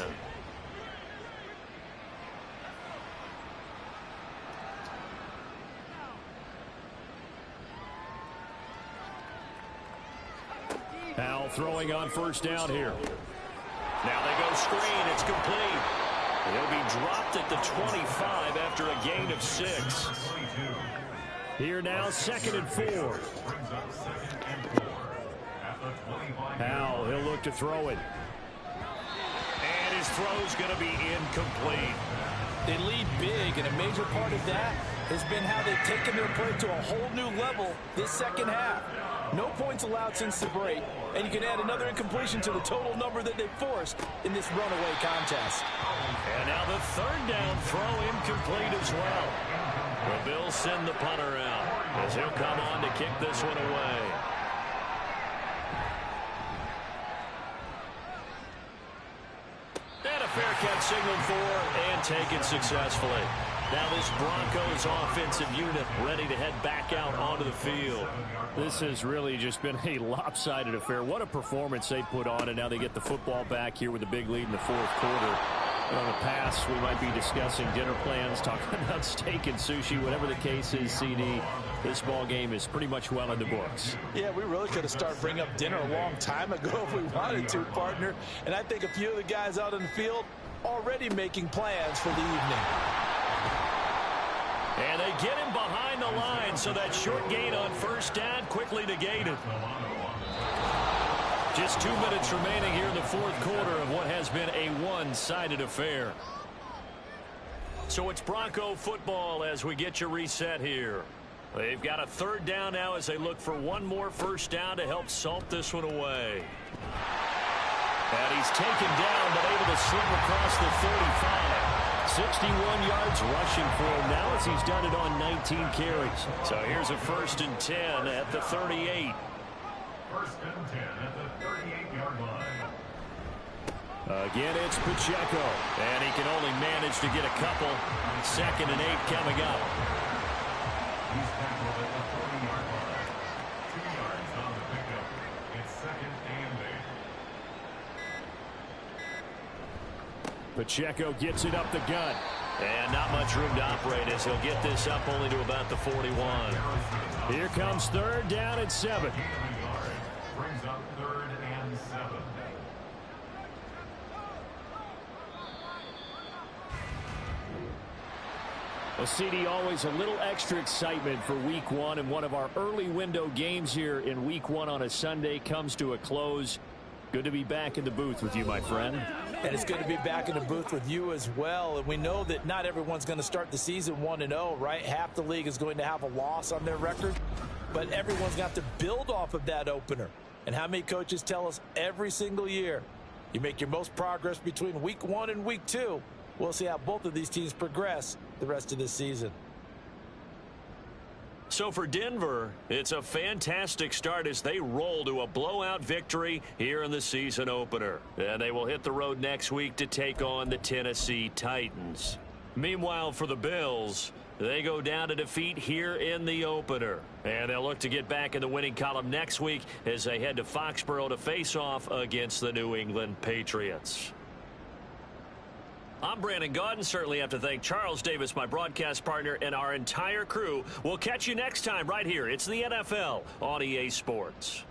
Howell throwing on 1st down here. Now they go screen. It's complete. He'll be dropped at the 25 after a gain of 6. Here now, 2nd and 4. Howell, he'll look to throw it. And his throw's going to be incomplete. They lead big, and a major part of that has been how they've taken their play to a whole new level this 2nd half. No points allowed since the break, and you can add another incompletion to the total number that they've forced in this runaway contest. And now the third down throw incomplete as well. The Bills send the punter out as he'll come on to kick this one away. And a fair catch signaled for and taken successfully. Now this Broncos offensive unit ready to head back out onto the field. This has really just been a lopsided affair. What a performance they put on, and now they get the football back here with a big lead in the fourth quarter. In the past, we might be discussing dinner plans, talking about steak and sushi, whatever the case is, CD. This ball game is pretty much well in the books. Yeah, we really could have started bringing up dinner a long time ago if we wanted to, partner. And I think a few of the guys out on the field already making plans for the evening. And they get him behind the line, so that short gain on first down quickly negated. Just 2 minutes remaining here in the fourth quarter of what has been a one-sided affair. So it's Bronco football as we get you reset here. They've got a third down now as they look for one more first down to help salt this one away. And he's taken down but able to slip across the 35. 61 yards rushing for him now as he's done it on 19 carries. So here's a 1st and 10 at the 38. 1st and 10 at the 38-yard line. Again, it's Pacheco, and he can only manage to get a couple. 2nd and 8 coming up. He's tackled at the 40-yard line. 2 yards on the pickup. It's 2nd and 8. Pacheco gets it up the gut. And not much room to operate as he'll get this up only to about the 41. Here comes 3rd down and 7. Brings up 3rd and 7. Well, CD, always a little extra excitement for week one, and one of our early window games here in week one on a Sunday comes to a close. Good to be back in the booth with you, my friend. And it's good to be back in the booth with you as well. And we know that not everyone's going to start the season 1-0, right? Half the league is going to have a loss on their record. But everyone's got to build off of that opener. And how many coaches tell us every single year, you make your most progress between week 1 and week 2. We'll see how both of these teams progress the rest of this season. So for Denver, it's a fantastic start as they roll to a blowout victory here in the season opener. And they will hit the road next week to take on the Tennessee Titans. Meanwhile, for the Bills, they go down to defeat here in the opener. And they'll look to get back in the winning column next week as they head to Foxborough to face off against the New England Patriots. I'm Brandon Gaudin. Certainly have to thank Charles Davis, my broadcast partner, and our entire crew. We'll catch you next time right here. It's the NFL on EA Sports.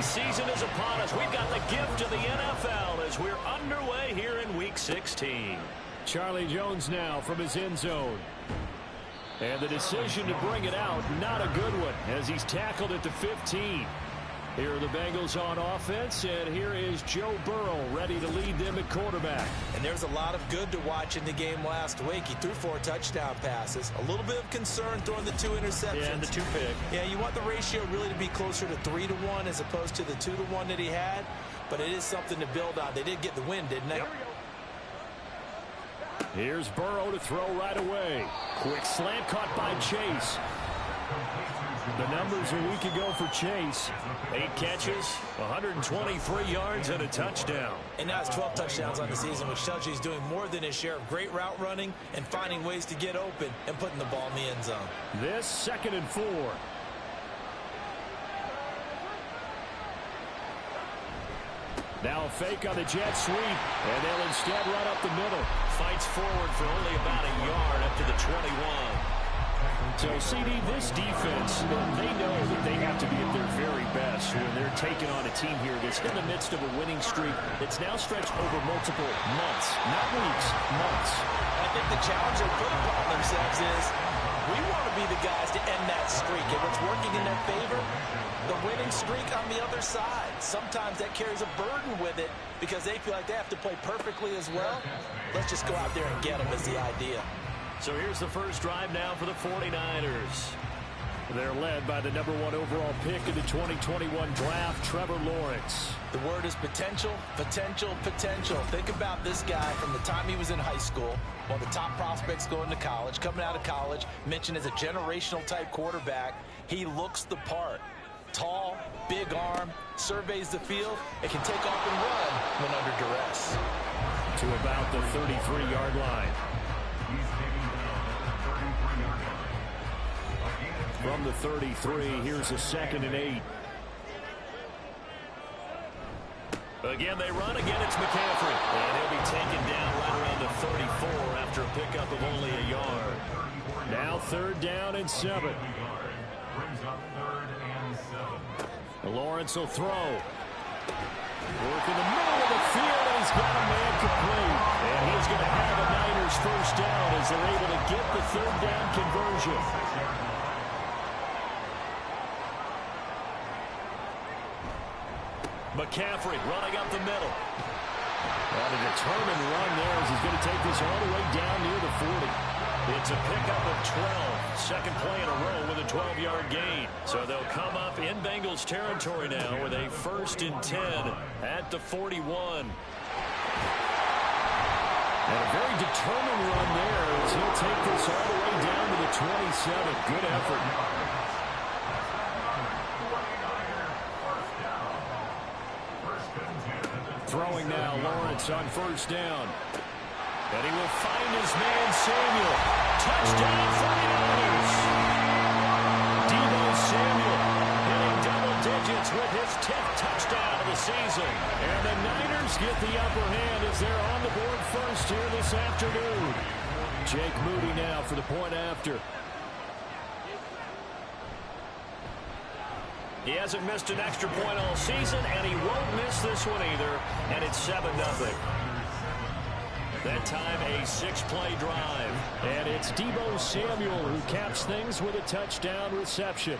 holiday season is upon us. We've got the gift of the NFL as we're underway here in Week 16. Charlie Jones now from his end zone. And the decision to bring it out, not a good one, as he's tackled at the 15. Here are the Bengals on offense, and here is Joe Burrow ready to lead them at quarterback. And there's a lot of good to watch in the game last week. He threw 4 touchdown passes. A little bit of concern throwing the 2 interceptions. Yeah, and the 2 pick. Yeah, you want the ratio really to be closer to 3-1 as opposed to the 2-1 that he had. But it is something to build on. They did get the win, didn't they? Yep. Here's Burrow to throw right away. Quick slant caught by Chase. The numbers a week ago for Chase. 8 catches, 123 yards, and a touchdown. And now it's 12 touchdowns on the season, which tells you he's doing more than his share of great route running and finding ways to get open and putting the ball in the end zone. This 2nd and 4. Now a fake on the jet sweep, and they'll instead run up the middle. Fights forward for only about a yard up to the 21. So, CD, this defense, they know that they have to be at their very best when they're taking on a team here that's in the midst of a winning streak that's now stretched over multiple months, not weeks, months. I think the challenge they put upon themselves is we want to be the guys to end that streak. And what's working in their favor, the winning streak on the other side. Sometimes that carries a burden with it because they feel like they have to play perfectly as well. Let's just go out there and get them is the idea. So here's the first drive now for the 49ers. They're led by the number 1 overall pick in the 2021 draft, Trevor Lawrence. The word is potential, potential, potential. Think about this guy from the time he was in high school, one of the top prospects going to college, coming out of college, mentioned as a generational type quarterback. He looks the part. Tall, big arm, surveys the field, and can take off and run when under duress. To about the 33-yard line. From the 33, here's a 2nd and 8. Again, they run. Again, it's McCaffrey. And he'll be taken down right around the 34 after a pickup of only a yard. Now 3rd down and 7. Lawrence will throw. Work in the middle of the field, and he's got a man complete. And he's going to have a Niners first down as they're able to get the 3rd down conversion. McCaffrey running up the middle. And a determined run there as he's going to take this all the way down near the 40. It's a pickup of 12. Second play in a row with a 12-yard gain. So they'll come up in Bengals territory now with a 1st and 10 at the 41. And a very determined run there as he'll take this all the way down to the 27. Good effort. Throwing now, Lawrence on 1st down. And he will find his man, Samuel. Touchdown, 49ers. Deebo Samuel hitting double digits with his 10th touchdown of the season. And the Niners get the upper hand as they're on the board first here this afternoon. Jake Moody now for the point after. He hasn't missed an extra point all season, and he won't miss this one either. And it's 7-0. That time a 6-play drive. And it's Deebo Samuel who caps things with a touchdown reception.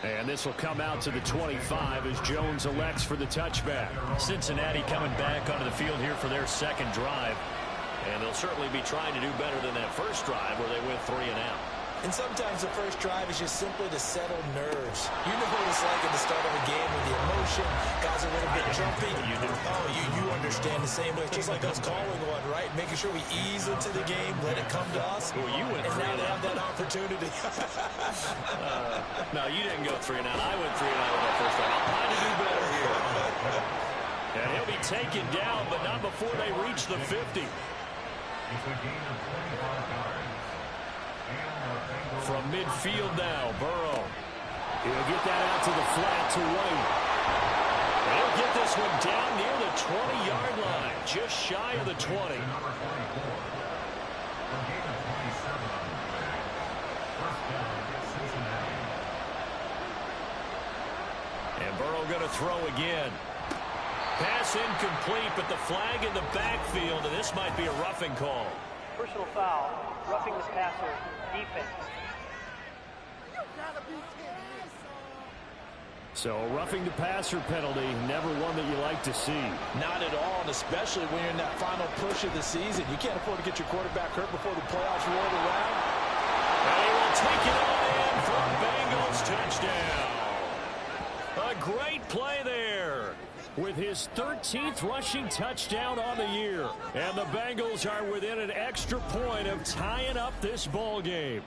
And this will come out to the 25 as Jones elects for the touchback. Cincinnati coming back onto the field here for their 2nd drive. And they'll certainly be trying to do better than that first drive where they went 3 and out. And sometimes the first drive is just simply to settle nerves. You know what it's like at the start of a game with the emotion. Guys are a little bit jumpy. You do. Oh, you understand the same way. It's just like us calling one, right? Making sure we ease into the game, let it come to us. Well, you went and 3 now and they out. have that opportunity. No, you didn't go 3 and out. I went 3 and out on that first drive. I'm trying to do better here. And he'll be taken down, but not before they reach the 50. It's a gain of 25 yards. From midfield now, Burrow. He'll get that out to the flat to White. He'll get this one down near the 20-yard line, just shy of the 20. Number 24. A gain of 27 on the play. First down against Cincinnati. throw again. Pass incomplete, but the flag in the backfield, and this might be a roughing call. Personal foul, roughing the passer, defense. So a roughing the passer penalty, never one that you like to see. Not at all, and especially when you're in that final push of the season. You can't afford to get your quarterback hurt before the playoffs roll around. And he will take it on in for a Bengals touchdown. A great play there. With his 13th rushing touchdown on the year. And the Bengals are within an extra point of tying up this ball game.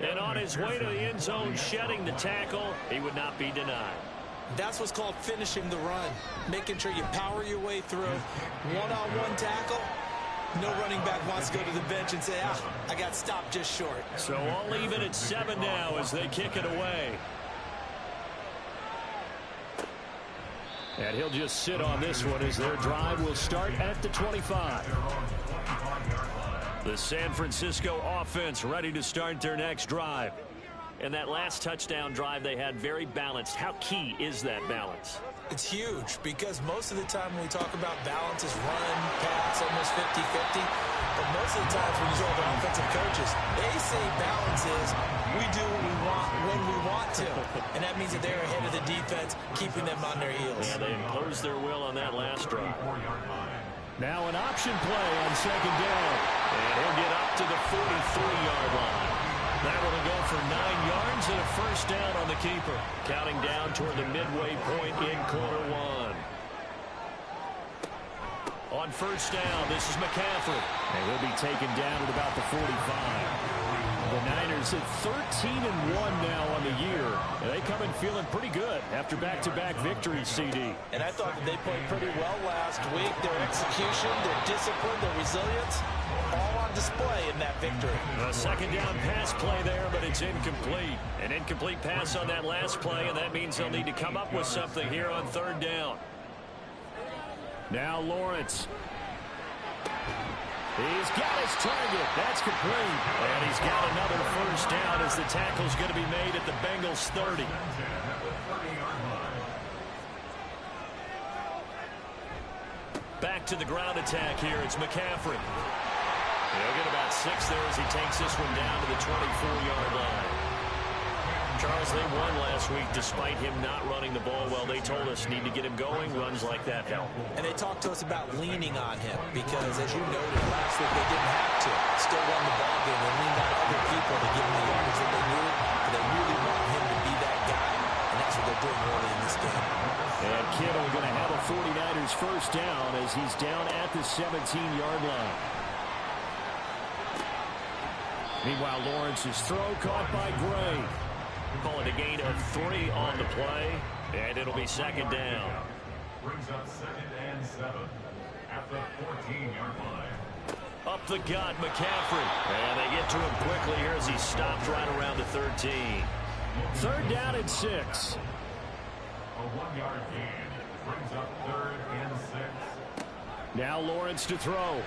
And on his way to the end zone, shedding the tackle, he would not be denied. That's what's called finishing the run. Making sure you power your way through. One-on-one tackle. No running back wants to go to the bench and say, I got stopped just short. So all even at 7 now as they kick it away. And he'll just sit on this one as their drive will start at the 25. The San Francisco offense ready to start their next drive. And that last touchdown drive they had very balanced. How key is that balance? It's huge because most of the time when we talk about balance is run, pass, almost 50-50. But most of the times when you talk about offensive coaches, they say balance is we do what we want when we want to. And that means that they're ahead of the defense, keeping them on their heels. Yeah, they imposed their will on that last drive. Now an option play on second down. And he'll get up to the 43-yard line. That will go for 9 yards and a first down on the keeper. Counting down toward the midway point in quarter one. On first down, this is McCaffrey. And he'll be taken down at about the 45. The Niners at 13-1 now on the year. And they come in feeling pretty good after back-to-back victories, CD. And I thought that they played pretty well last week. Their execution, their discipline, their resilience, all on display in that victory. A second down pass play there, but it's incomplete. An incomplete pass on that last play, and that means they'll need to come up with something here on third down. Now Lawrence. He's got his target. That's complete. And he's got another first down as the tackle's going to be made at the Bengals 30. Back to the ground attack here. It's McCaffrey. He'll get about 6 there as he takes this one down to the 24-yard line. Charles, they won last week despite him not running the ball well. They told us need to get him going. Runs like that help. And they talked to us about leaning on him because, as you noted, last week they didn't have to. Still won the ball game. They leaned on other people to give him the yardage that they needed. But they really want him to be that guy, and that's what they're doing early in this game. And Kittle going to have a 49ers first down as he's down at the 17-yard line. Meanwhile, Lawrence's throw caught by Gray. Call it a gain of 3 on the play, and it'll be second down. Brings up 2nd and 7 at the 14-yard line. Up the gut, McCaffrey. And they get to him quickly here as he stopped right around the 13. Third down and 6. A 1-yard gain brings up 3rd and 6. Now Lawrence to throw.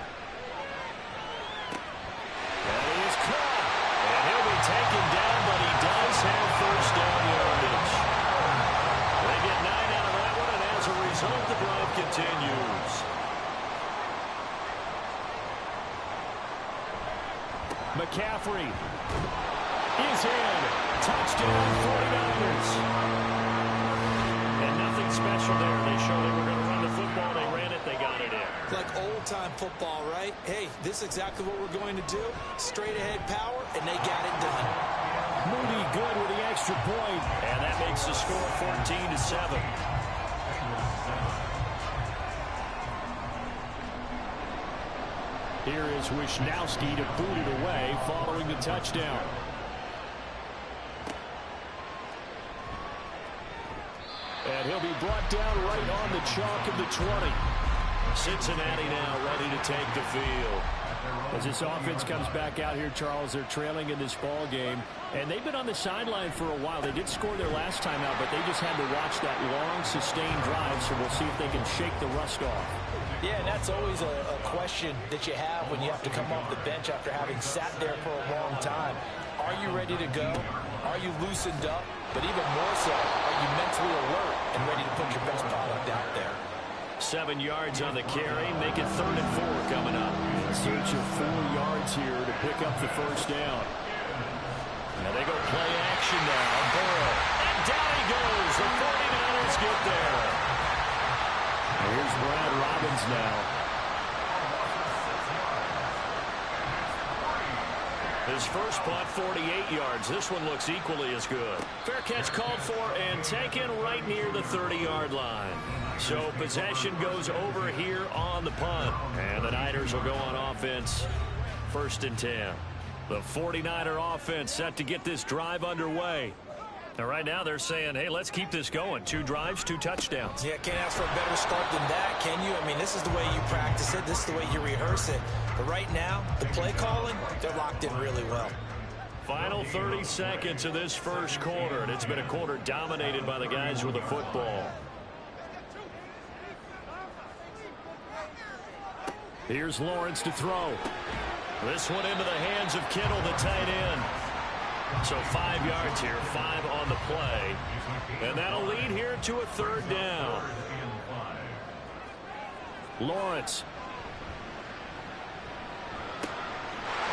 And he is caught. And he'll be taken down, but he does have first down yardage. They get 9 out of that one, and as a result, the drive continues. McCaffrey is in. Touchdown 49ers. And nothing special there. They showed they were going to run the football. They ran it. They got it in. Like old-time football, right? Hey, this is exactly what we're going to do. Straight-ahead power, and they got it done. Moody good with the extra point. And that makes the score 14-7. Here is Wisnowski to boot it away following the touchdown. And he'll be brought down right on the chalk of the 20. Cincinnati now ready to take the field. As this offense comes back out here, Charles, they're trailing in this ball game. And they've been on the sideline for a while. They did score their last time out, but they just had to watch that long, sustained drive. So we'll see if they can shake the rust off. Yeah, and that's always a question that you have when you have to come off the bench after having sat there for a long time. Are you ready to go? Are you loosened up? But even more so, are get you mentally alert and ready to put your best product out there. 7 yards on the carry. Make it 3rd and 4 coming up. Search of 4 yards here to pick up the first down. Now they go play action now. Burrow. And down he goes. The 49ers get there. Here's Brad Robbins now. His first punt, 48 yards. This one looks equally as good. Fair catch called for and taken right near the 30-yard line. So possession goes over here on the punt. And the Niners will go on offense. 1st and 10. The 49er offense set to get this drive underway. Now right now they're saying, hey, let's keep this going. 2 drives, 2 touchdowns. Yeah, can't ask for a better start than that, can you? I mean, this is the way you practice it. This is the way you rehearse it. But right now, the play calling, they're locked in really well. Final 30 seconds of this first quarter, and it's been a quarter dominated by the guys with the football. Here's Lawrence to throw. This one into the hands of Kittle, the tight end. So 5 yards here, 5 on the play. And that'll lead here to a 3rd down. Lawrence.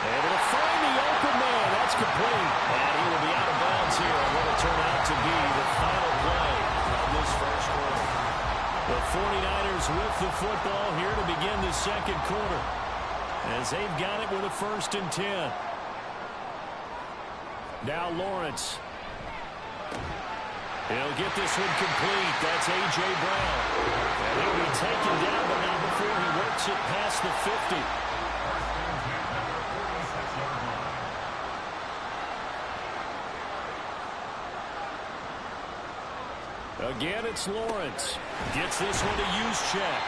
Able to find the open man. That's complete. And he will be out of bounds here on what will turn out to be the final play of this first quarter. The 49ers with the football here to begin the second quarter, as they've got it with a 1st and 10. Now Lawrence. He'll get this one complete. That's A.J. Brown. And he'll be taken down, but not before he works it past the 50. Again, it's Lawrence. Gets this one to Juszczyk.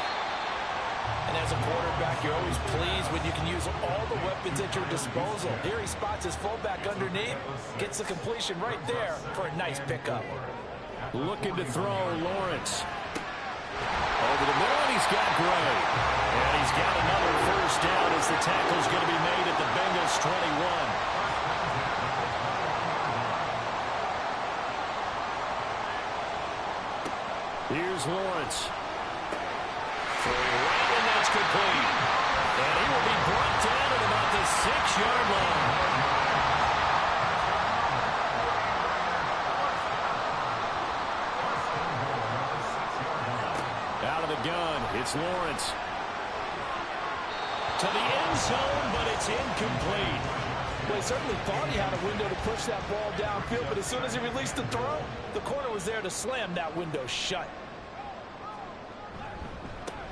And as a quarterback, you're always pleased when you can use all the weapons at your disposal. Here he spots his fullback underneath, gets the completion right there for a nice pickup. Looking to throw, Lawrence. Over the middle, and he's got Gray. And he's got another first down as the tackle's going to be made at the Bengals 21. Here's Lawrence. Right, and that's complete. And he will be brought down at about the 6-yard line. Out of the gun, it's Lawrence. To the end zone, but it's incomplete. Well, he certainly thought he had a window to push that ball downfield, but as soon as he released the throw, the corner was there to slam that window shut.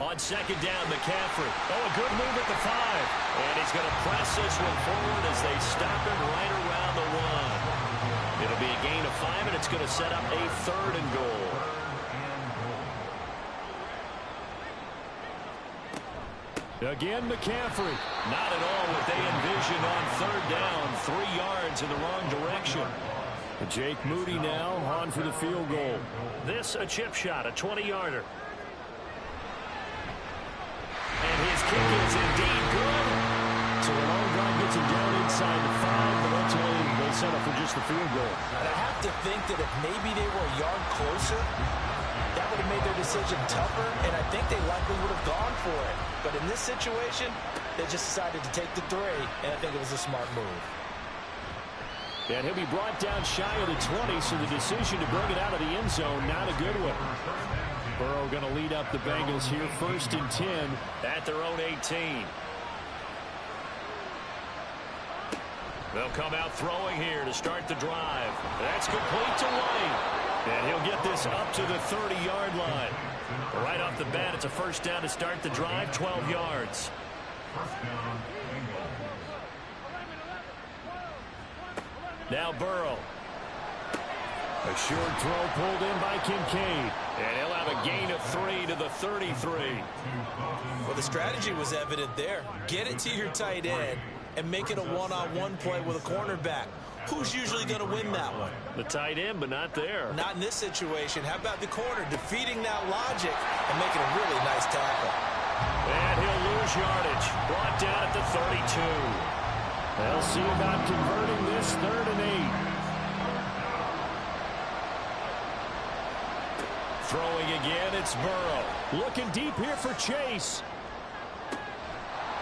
On 2nd down, McCaffrey. Oh, a good move at the 5. And he's going to press this one forward as they stop him right around the 1. It'll be a gain of 5, and it's going to set up a 3rd and goal. Again, McCaffrey. Not at all what they envisioned on 3rd down. 3 yards in the wrong direction. Jake Moody now on for the field goal. This a chip shot, a 20-yarder. And his kick is indeed good. So the long drive gets him down inside the 5, but ultimately they settle for just the field goal. And I have to think that if maybe they were a yard closer, that would have made their decision tougher, and I think they likely would have gone for it. But in this situation, they just decided to take the 3, and I think it was a smart move. And he'll be brought down shy of the 20, so the decision to bring it out of the end zone, not a good one. Burrow going to lead up the Bengals here, 1st and 10. At their own 18. They'll come out throwing here to start the drive. That's complete to White. And he'll get this up to the 30-yard line. Right off the bat, it's a 1st down to start the drive, 12 yards. Now Burrow. A short throw pulled in by Kincaid. And he'll have a gain of 3 to the 33. Well, the strategy was evident there. Get it to your tight end and make it a one-on-one play with a cornerback. Who's usually going to win that one? The tight end, but not there. Not in this situation. How about the corner defeating that logic and making a really nice tackle? And he'll lose yardage. Brought down at the 32. They'll see about converting this 3rd and 8. Throwing again, it's Burrow. Looking deep here for Chase.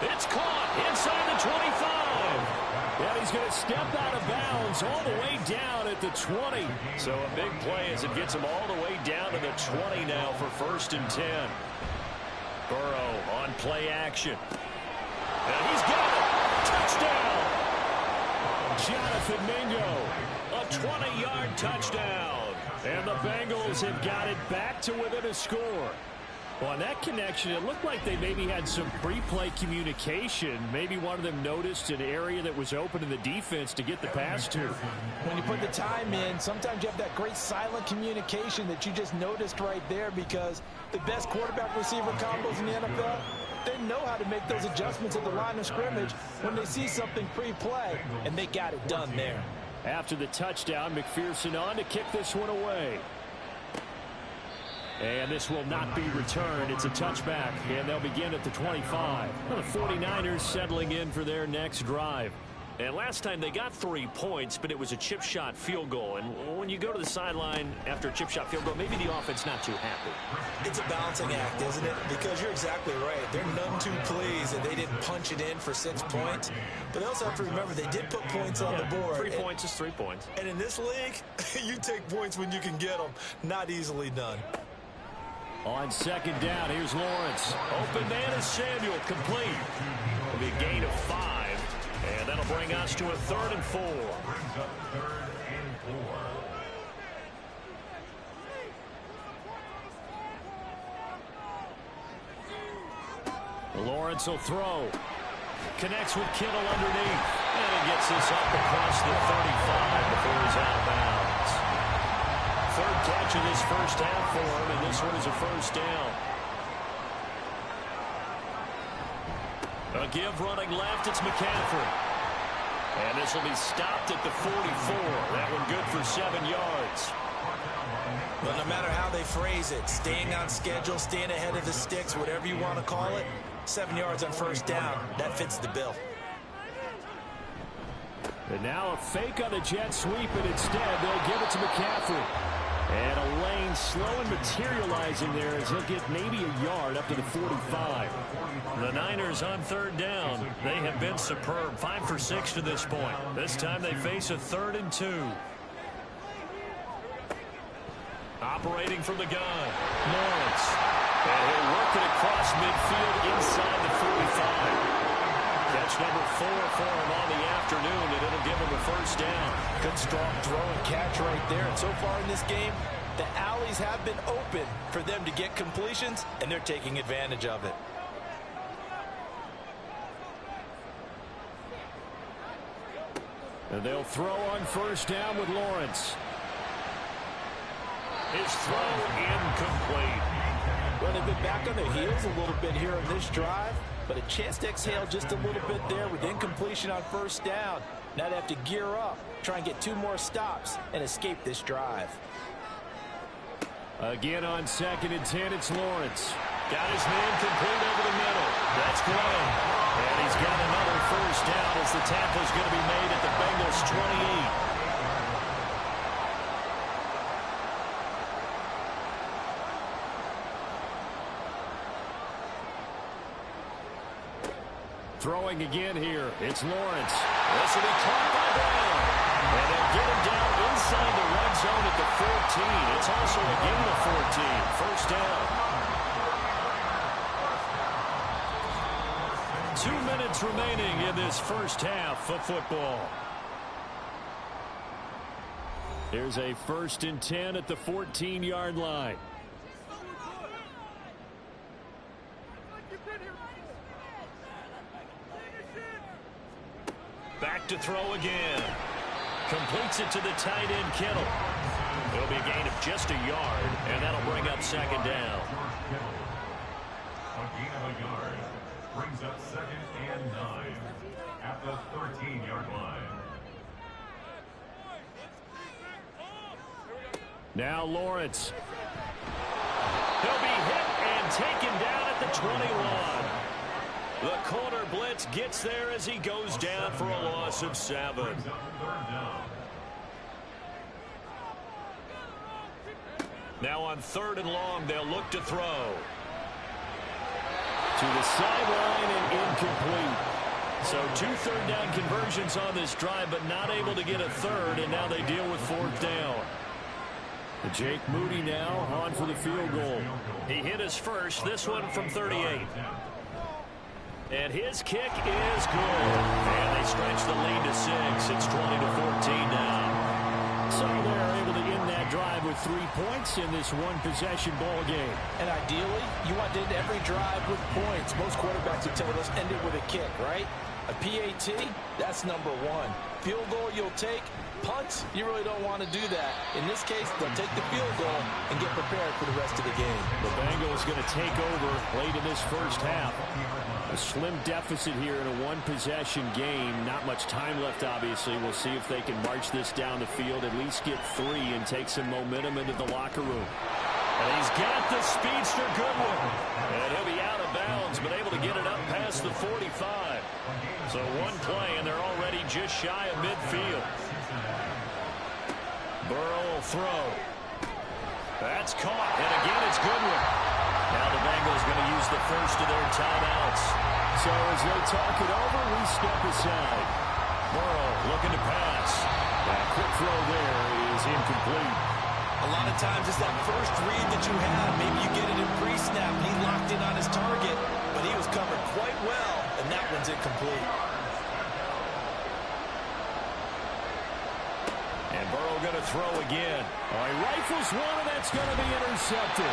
It's caught inside the 25. And he's going to step out of bounds all the way down at the 20. So a big play as it gets him all the way down to the 20 now for 1st and 10. Burrow on play action. And he's got it. Touchdown. Jonathan Mingo. A 20-yard touchdown. And the Bengals have got it back to within a score. Well, on that connection, it looked like they maybe had some pre-play communication. Maybe one of them noticed an area that was open in the defense to get the pass to. When you put the time in, sometimes you have that great silent communication that you just noticed right there, because the best quarterback-receiver combos in the NFL, they know how to make those adjustments at the line of scrimmage when they see something pre-play, and they got it done there. After the touchdown, McPherson on to kick this one away. And this will not be returned. It's a touchback, and they'll begin at the 25. The 49ers settling in for their next drive. And last time they got 3 points, but it was a chip shot field goal. And when you go to the sideline after a chip shot field goal, maybe the offense not too happy. It's a balancing act, isn't it? Because you're exactly right. They're none too pleased that they didn't punch it in for 6 points. But they also have to remember they did put points on the board. 3 points is 3 points. And in this league, you take points when you can get them. Not easily done. On 2nd down, here's Lawrence. Open man is Samuel, complete. It'll be a gain of 5. And that'll bring us to a 3rd and 4. Lawrence will throw. Connects with Kittle underneath. And he gets this up across the 35 before he's out of bounds. 3rd catch of this first half for him, and this one is a 1st down. A give running left, it's McCaffrey. And this will be stopped at the 44. That one good for 7 yards. But no matter how they phrase it, staying on schedule, staying ahead of the sticks, whatever you want to call it, 7 yards on 1st down, that fits the bill. And now a fake on the jet sweep, and instead they'll give it to McCaffrey. And a lane slow and materializing there as he'll get maybe a yard up to the 45. The Niners on 3rd down. They have been superb. 5 for 6 to this point. This time they face a 3rd and 2. Operating from the gun. Lawrence. And he'll work it across midfield inside the 45. Catch number 4 for him on the afternoon, and it'll give him a 1st down. Good strong throw and catch right there. And so far in this game, the alleys have been open for them to get completions, and they're taking advantage of it. And they'll throw on 1st down with Lawrence. His throw incomplete. Well, they've been back on their heels a little bit here in this drive, but a chance to exhale just a little bit there with incompletion on 1st down. Now they have to gear up, try and get 2 more stops, and escape this drive. Again on 2nd and 10, it's Lawrence. Got his man complete over the middle. That's Glenn. And he's got another 1st down as the tackle's going to be made at the Bengals 28. Throwing again here, it's Lawrence. This will be caught by Brown. And they'll get him down inside the red zone at the 14. It's also a gain of 14. 1st down. 2 minutes remaining in this first half of football. Here's a 1st and 10 at the 14-yard line. Back to throw again. Completes it to the tight end, Kittle. It'll be a gain of just a yard, and that'll bring up 2nd down. A gain of a yard brings up 2nd and 9 at the 13-yard line. Now Lawrence. He'll be hit and taken down at the 21. The corner blitz gets there as he goes down for a loss of 7. Now on 3rd and long, they'll look to throw. To the sideline and incomplete. So 2 third-down conversions on this drive, but not able to get a third, and now they deal with 4th down. Jake Moody now on for the field goal. He hit his first, this one from 38. And his kick is good. And they stretch the lead to 6. It's 20-14 now. So they're able to end that drive with 3 points in this one-possession ball game. And ideally, you want to end every drive with points. Most quarterbacks would tell you, let's end it with a kick, right? A PAT, that's number 1. Field goal you'll take. Punts, you really don't want to do that. In this case, they'll take the field goal and get prepared for the rest of the game. The Bengals going to take over late in this first half. A slim deficit here in a one-possession game. Not much time left, obviously. We'll see if they can march this down the field, at least get 3, and take some momentum into the locker room. And he's got the speedster Goodwin. And he'll be out of bounds, but able to get it up past the 45. So one play, and they're already just shy of midfield. Burrow will throw. That's caught, and again it's Goodwin. Now the Bengals going to use the first of their timeouts. So as they talk it over, we step aside. Burrow looking to pass. That quick throw there is incomplete. A lot of times it's that first read that you have. Maybe you get it in pre-snap, and he locked in on his target, but he was covered quite well, and that one's incomplete. And Burrow going to throw again. All right, rifles one, and that's going to be intercepted.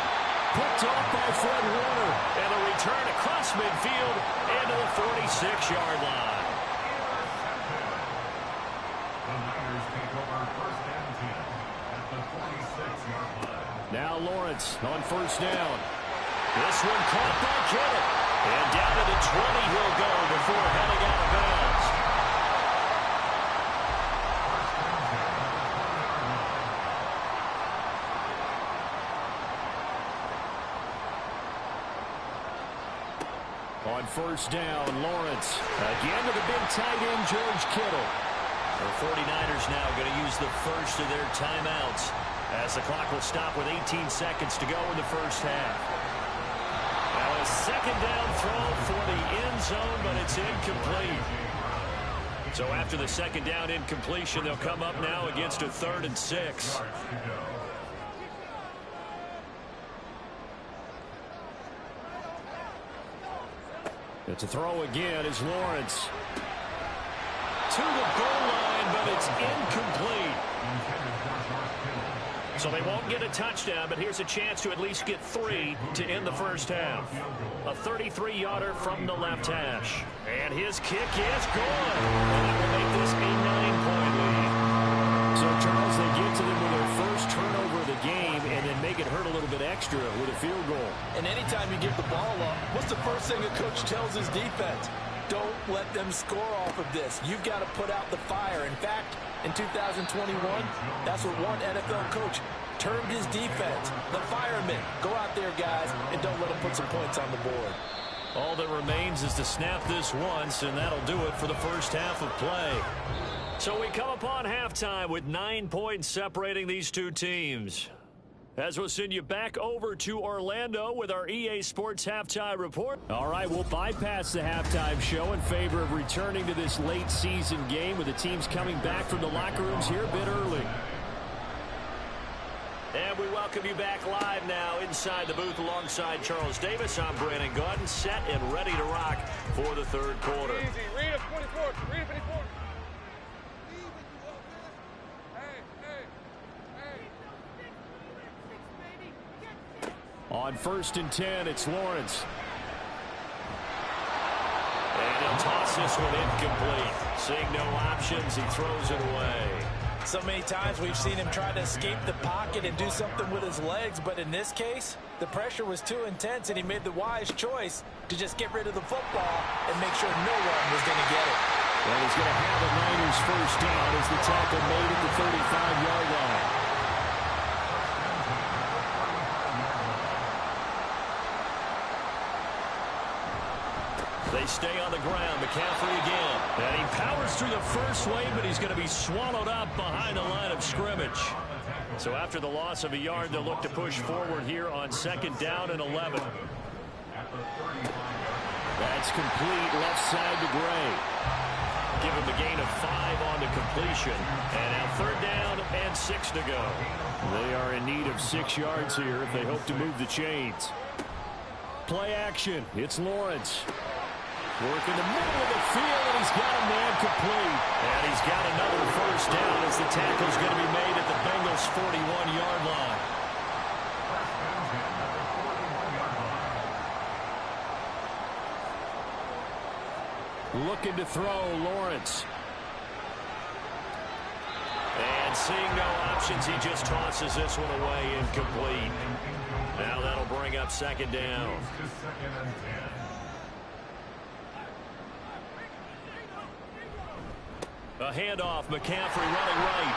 Picked off by Fred Warner. And a return across midfield into the 46-yard line. The Niners take over 1st and 10 at the 46-yard line. Now Lawrence on 1st down. This one caught by Kittle. And down to the 20 he'll go before heading out of bounds. On 1st down, Lawrence. Again to the big tight end, George Kittle. The 49ers now going to use the first of their timeouts as the clock will stop with 18 seconds to go in the first half. Now a 2nd down throw for the end zone, but it's incomplete. So after the 2nd down incompletion, they'll come up now against a 3rd and 6. It's a throw again is Lawrence. To the goal line, but it's incomplete. So they won't get a touchdown, but here's a chance to at least get 3 to end the first half. A 33-yarder from the left hash. And his kick is good. And that will make this a 9-point lead. So, Charles, they get to them with their first turnover of the game and then make it hurt a little bit extra with a field goal. And anytime you give the ball up, what's the first thing a coach tells his defense? Don't let them score off of this. You've got to put out the fire. In fact, in 2021, that's what one NFL coach termed his defense. The firemen. Go out there, guys, and don't let them put some points on the board. All that remains is to snap this once, and that'll do it for the first half of play. So we come upon halftime with 9 points separating these two teams. As we'll send you back over to Orlando with our EA Sports Halftime Report. All right, we'll bypass the halftime show in favor of returning to this late season game with the teams coming back from the locker rooms here a bit early. And we welcome you back live now inside the booth alongside Charles Davis. I'm Brandon Gaudin, set and ready to rock for the 3rd quarter. Easy. Read it 24. Read it 24. On 1st and 10, it's Lawrence. And he'll toss this one incomplete. Seeing no options, he throws it away. So many times we've seen him try to escape the pocket and do something with his legs, but in this case, the pressure was too intense, and he made the wise choice to just get rid of the football and make sure no one was going to get it. Well, he's going to have a Niners first down as the tackle made at the 35-yard line. They stay on the ground. McCaffrey again. And he powers through the first wave, but he's going to be swallowed up behind the line of scrimmage. So after the loss of a yard, they'll look to push forward here on 2nd down and 11. That's complete left side to Gray. Give him a gain of 5 on the completion. And now 3rd down and 6 to go. They are in need of 6 yards here if they hope to move the chains. Play action. It's Lawrence. Work in the middle of the field, and he's got a man complete. And he's got another 1st down as the tackle's going to be made at the Bengals' 41-yard line. Looking to throw, Lawrence. And seeing no options, he just tosses this one away, incomplete. Now that'll bring up 2nd down. A handoff, McCaffrey running right.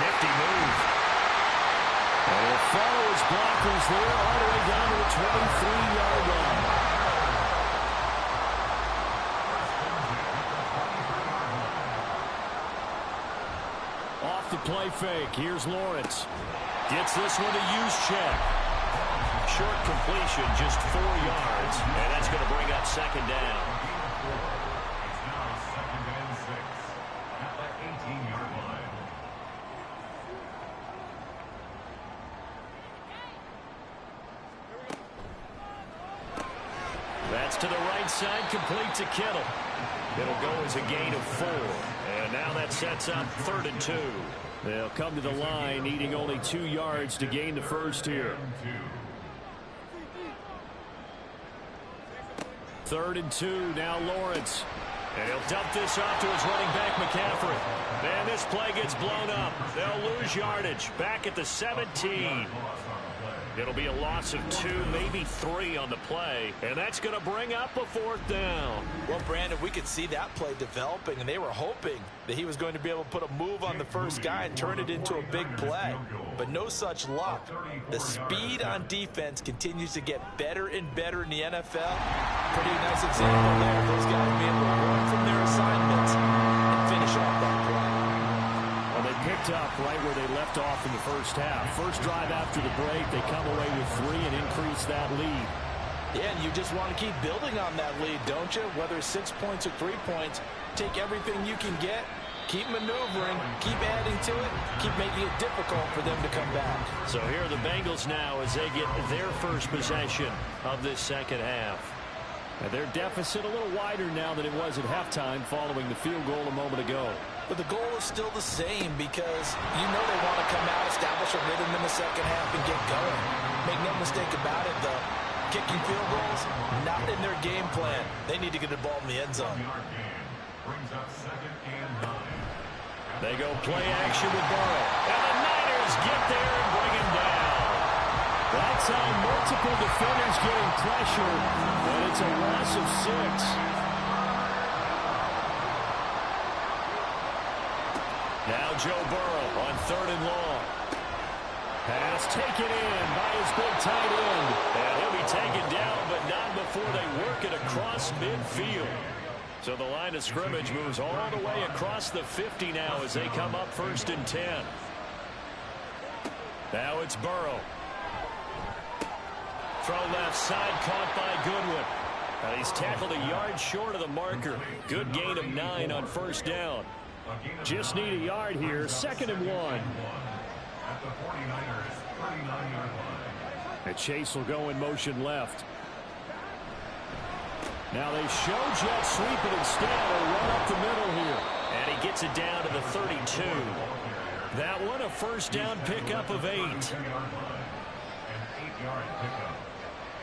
Nifty move. And he'll follow his blockers there all the way down to the 23-yard line. Off the play fake. Here's Lawrence. Gets this one to Juszczyk. Short completion, just 4 yards. And that's going to bring up 2nd down. That's to the right side, complete to Kittle. It'll go as a gain of 4. And now that sets up 3rd and 2. They'll come to the line, needing only 2 yards to gain the first here. 3rd and 2, now Lawrence. And he'll dump this off to his running back, McCaffrey. And this play gets blown up. They'll lose yardage. Back at the 17. It'll be a loss of 2, maybe 3 on the play. And that's going to bring up a 4th down. Well, Brandon, we could see that play developing, and they were hoping that he was going to be able to put a move on the first guy and turn it into a big play. But no such luck. The speed on defense continues to get better and better in the NFL. Pretty nice example there. Those guys being able to run from their assignments and finish off that play. Well, they picked up right where they left off in the first half. First drive after the break, they come away with 3 and increase that lead. Yeah, and you just want to keep building on that lead, don't you? Whether it's 6 points or 3 points, take everything you can get, keep maneuvering, keep adding to it, keep making it difficult for them to come back. So here are the Bengals now as they get their first possession of this second half. And their deficit a little wider now than it was at halftime following the field goal a moment ago. But the goal is still the same because you know they want to come out, establish a rhythm in the second half, and get going. Make no mistake about it, though. Kicking field goals, not in their game plan. They need to get the ball in the end zone. They go play action with Burrow. And the Niners get there and bring him down. That's how multiple defenders getting pressure, and it's a loss of 6. Now Joe Burrow on 3rd and long. Pass taken in by his big tight end. And he'll be taken down, but not before they work it across midfield. So the line of scrimmage moves all the way across the 50 now as they come up 1st and 10. Now it's Burrow. Throw left side, caught by Goodwin. And he's tackled a yard short of the marker. Good gain of 9 on 1st down. Just need a yard here. 2nd and 1. At the 49ers, 39-yard line. And Chase will go in motion left. Now they show jet sweep it instead. A run up the middle here. And he gets it down to the 32. That one a 1st down pickup of 8. An 8-yard pickup.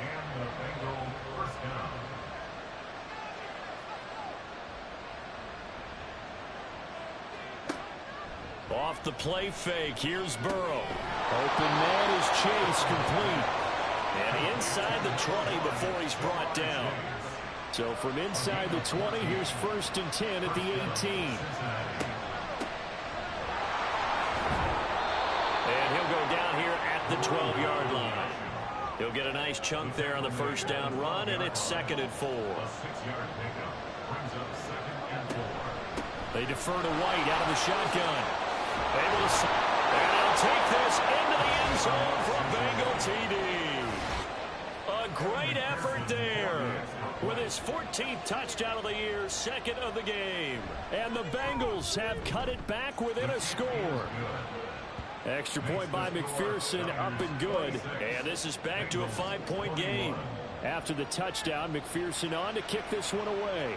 And the Bengals 1st down. Off the play fake, here's Burrow. Open man is Chase, complete. And inside the 20 before he's brought down. So from inside the 20, here's 1st and 10 at the 18. And he'll go down here at the 12-yard line. He'll get a nice chunk there on the 1st down run, and it's 2nd and 4. A 6-yard pickup brings up 2nd and 4. They defer to White out of the shotgun. Able to... And he'll take this into the end zone for a Bengal TD. A great effort there. With his 14th touchdown of the year, second of the game. And the Bengals have cut it back within a score. Extra point by McPherson, up and good. And this is back to a 5-point game. After the touchdown, McPherson on to kick this one away.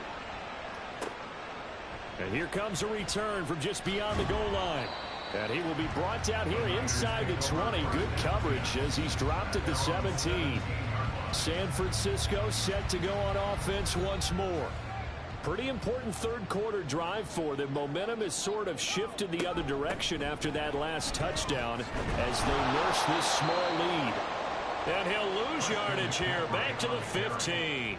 And here comes a return from just beyond the goal line. And he will be brought down here inside the 20. Good coverage as he's dropped at the 17. San Francisco set to go on offense once more. Pretty important third quarter drive for them. Momentum has sort of shifted the other direction after that last touchdown as they nurse this small lead. And he'll lose yardage here, back to the 15.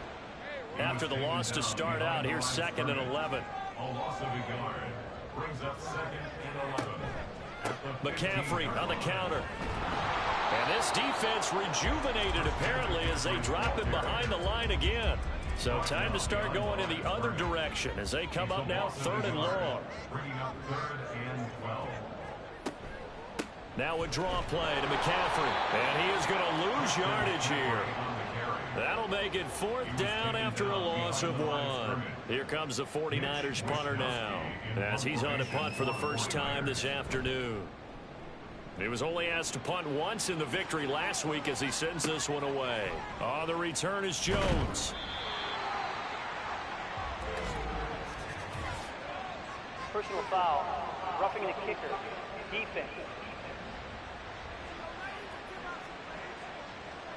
After the loss to start out, here's 2nd and 11. A loss of a yard brings up 2nd and 11. McCaffrey on the counter. And this defense rejuvenated, apparently, as they drop it behind the line again. So time to start going in the other direction as they come up now 3rd and long. Bringing up 3rd and 12. Now a draw play to McCaffrey. And he is going to lose yardage here. That'll make it 4th down after a loss of 1. Here comes the 49ers punter now, as he's on to punt for the first time this afternoon. He was only asked to punt once in the victory last week as he sends this one away. On the return is Jones. Personal foul. Roughing the kicker. Defense.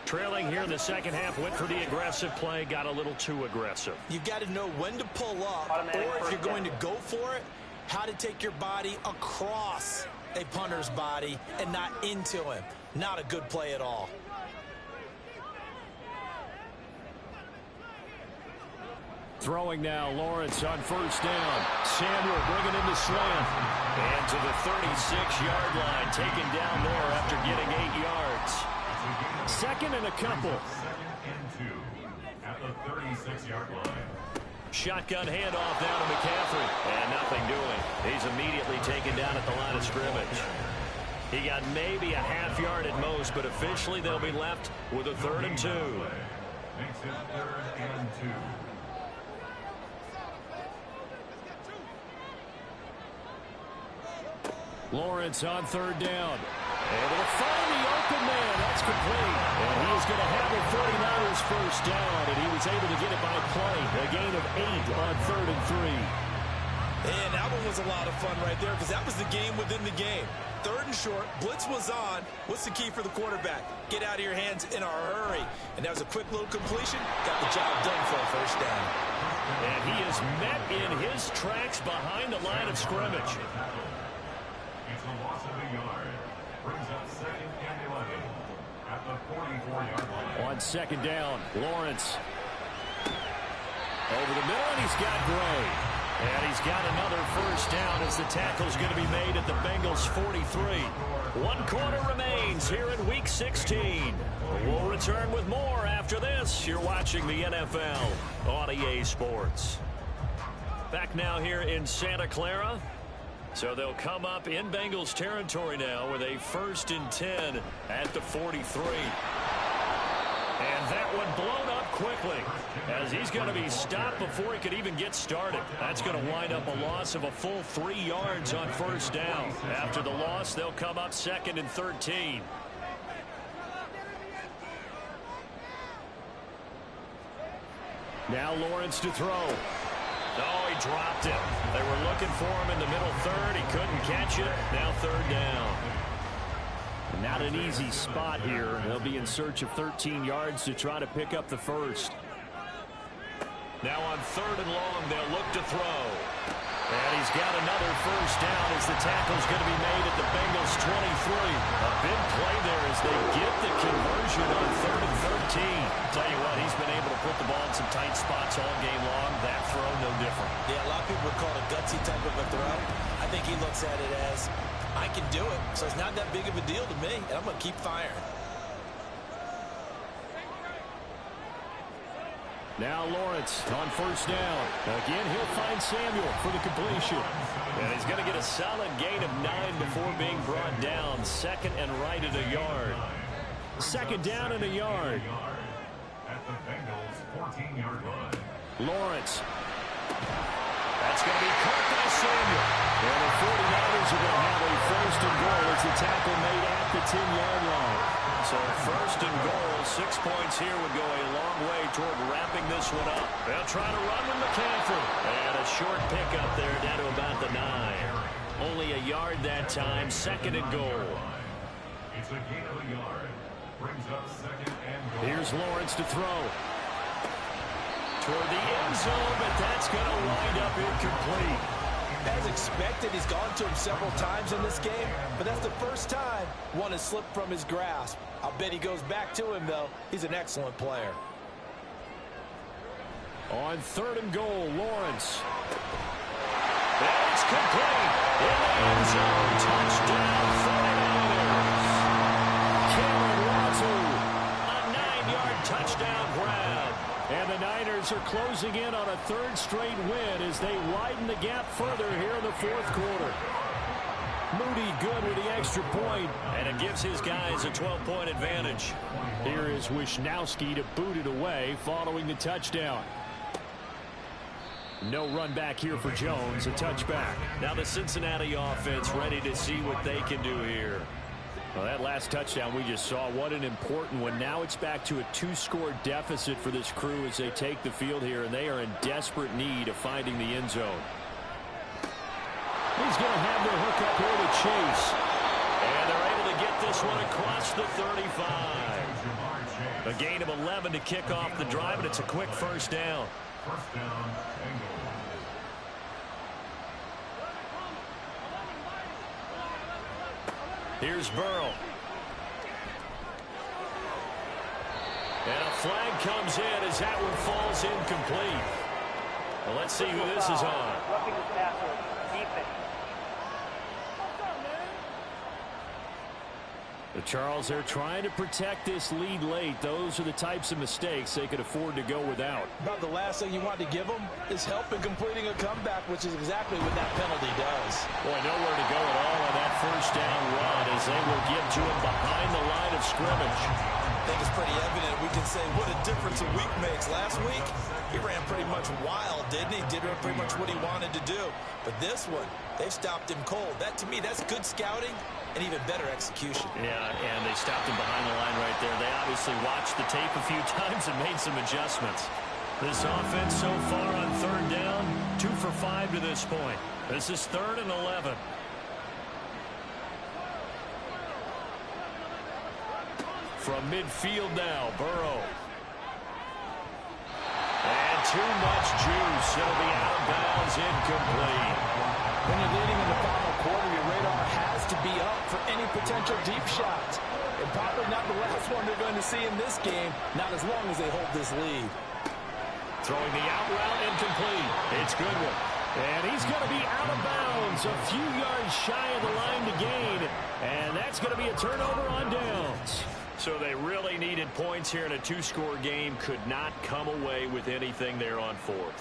Trailing here in the second half, went for the aggressive play, got a little too aggressive. You've got to know when to pull up, or if you're going to go for it, how to take your body across a punter's body and not into him. Not a good play at all. Throwing now, Lawrence on 1st down. Samuel bringing in the slant. And to the 36-yard line, taken down there after getting 8 yards. 2nd and a couple. 2nd and 2 at the 36-yard line. Shotgun handoff now to McCaffrey. And nothing doing. He's immediately taken down at the line of scrimmage. He got maybe a half yard at most, but officially they'll be left with a 3rd and 2. Makes it 3rd and 2. Lawrence on 3rd down. Able to find the open man. That's complete. And he is going to have a 49ers first down, and he was able to get it by play. A gain of 8 on 3rd and 3. And that one was a lot of fun right there because that was the game within the game. 3rd and short, blitz was on. What's the key for the quarterback? Get out of your hands in a hurry. And that was a quick little completion. Got the job done for a first down. And he is met in his tracks behind the line of scrimmage. It's a loss of a yard. Brings up 2nd and 11 at the 44-yard line. On 2nd down, Lawrence. Over the middle, and he's got Gray. And he's got another first down as the tackle's going to be made at the Bengals' 43. 1 quarter remains here in Week 16. We'll return with more after this. You're watching the NFL on EA Sports. Back now here in Santa Clara. So they'll come up in Bengals territory now with a 1st and 10 at the 43. And that one blown up quickly as he's going to be stopped before he could even get started. That's going to wind up a loss of a full 3 yards on 1st down. After the loss, they'll come up 2nd and 13. Now Lawrence to throw. Oh, he dropped it. They were looking for him in the middle 3rd. He couldn't catch it. Now 3rd down. Not an easy spot here. They'll be in search of 13 yards to try to pick up the first. Now on 3rd and long, they'll look to throw. And he's got another first down as the tackle's going to be made at the Bengals' 23. A big play there as they get the conversion on 3rd and 13. Tell you what, he's been able to put the ball in some tight spots all game long. That throw, no different. Yeah, a lot of people would call it a gutsy type of a throw. I think he looks at it as, I can do it, so it's not that big of a deal to me, and I'm going to keep firing. Now Lawrence on first down. Again, he'll find Samuel for the completion. And he's going to get a solid gain of 9 before being brought down. Second and right at a yard. Second down and a yard. At the Bengals' 14-yard line. Lawrence. That's going to be caught by Samuel. And the 49ers are going to have a first and goal as the tackle made at the 10-yard line. So first and goal, 6 points here would go a long way toward wrapping this one up. They'll try to run with McCaffrey. And a short pickup there down to about the 9. Only a yard that time, second and goal. It's a gain of a yard. Brings up second and goal. Here's Lawrence to throw. Toward the end zone, but that's going to wind up incomplete. As expected, he's gone to him several times in this game, but that's the first time one has slipped from his grasp. I'll bet he goes back to him, though. He's an excellent player. On third and goal, Lawrence. That's complete. In the end zone, touchdown 49ers. Cameron Latu. A 9-yard touchdown grab. And the Niners are closing in on a third straight win as they widen the gap further here in the fourth quarter. Moody good with the extra point. And it gives his guys a 12-point advantage. Here is Wisnowski to boot it away following the touchdown. No run back here for Jones, a touchback. Now the Cincinnati offense ready to see what they can do here. Well, that last touchdown we just saw, what an important one. Now it's back to a 2-score deficit for this crew as they take the field here, and they are in desperate need of finding the end zone. He's going to have the hook up here to Chase. And they're able to get this one across the 35. A gain of 11 to kick off the drive, and it's a quick first down. First down, Bengals. Here's Burrow. And a flag comes in as that one falls incomplete. Well, let's see who this is on. Roughing the passer, defense. Charles, they're trying to protect this lead late. Those are the types of mistakes they could afford to go without. About the last thing you want to give them is help in completing a comeback, which is exactly what that penalty does. Boy, nowhere to go at all on that first down run as they will get to him behind the line of scrimmage. I think it's pretty evident. We can say what a difference a week makes. Last week, he ran pretty much wild, didn't he? Did pretty much what he wanted to do. But this one, they've stopped him cold. That, to me, that's good scouting and even better execution. Yeah, and they stopped him behind the line right there. They obviously watched the tape a few times and made some adjustments. This offense so far on third down, 2 for 5 to this point. This is 3rd and 11. From midfield now, Burrow. And too much juice. It'll be out of bounds, incomplete. When you're leading in the final quarter, your radar has to be up for any potential deep shots. And probably not the last one they're going to see in this game, not as long as they hold this lead. Throwing the out route, incomplete. It's Goodwin. And he's going to be out of bounds, a few yards shy of the line to gain. And that's going to be a turnover on downs. So they really needed points here in a 2-score game. Could not come away with anything there on 4th.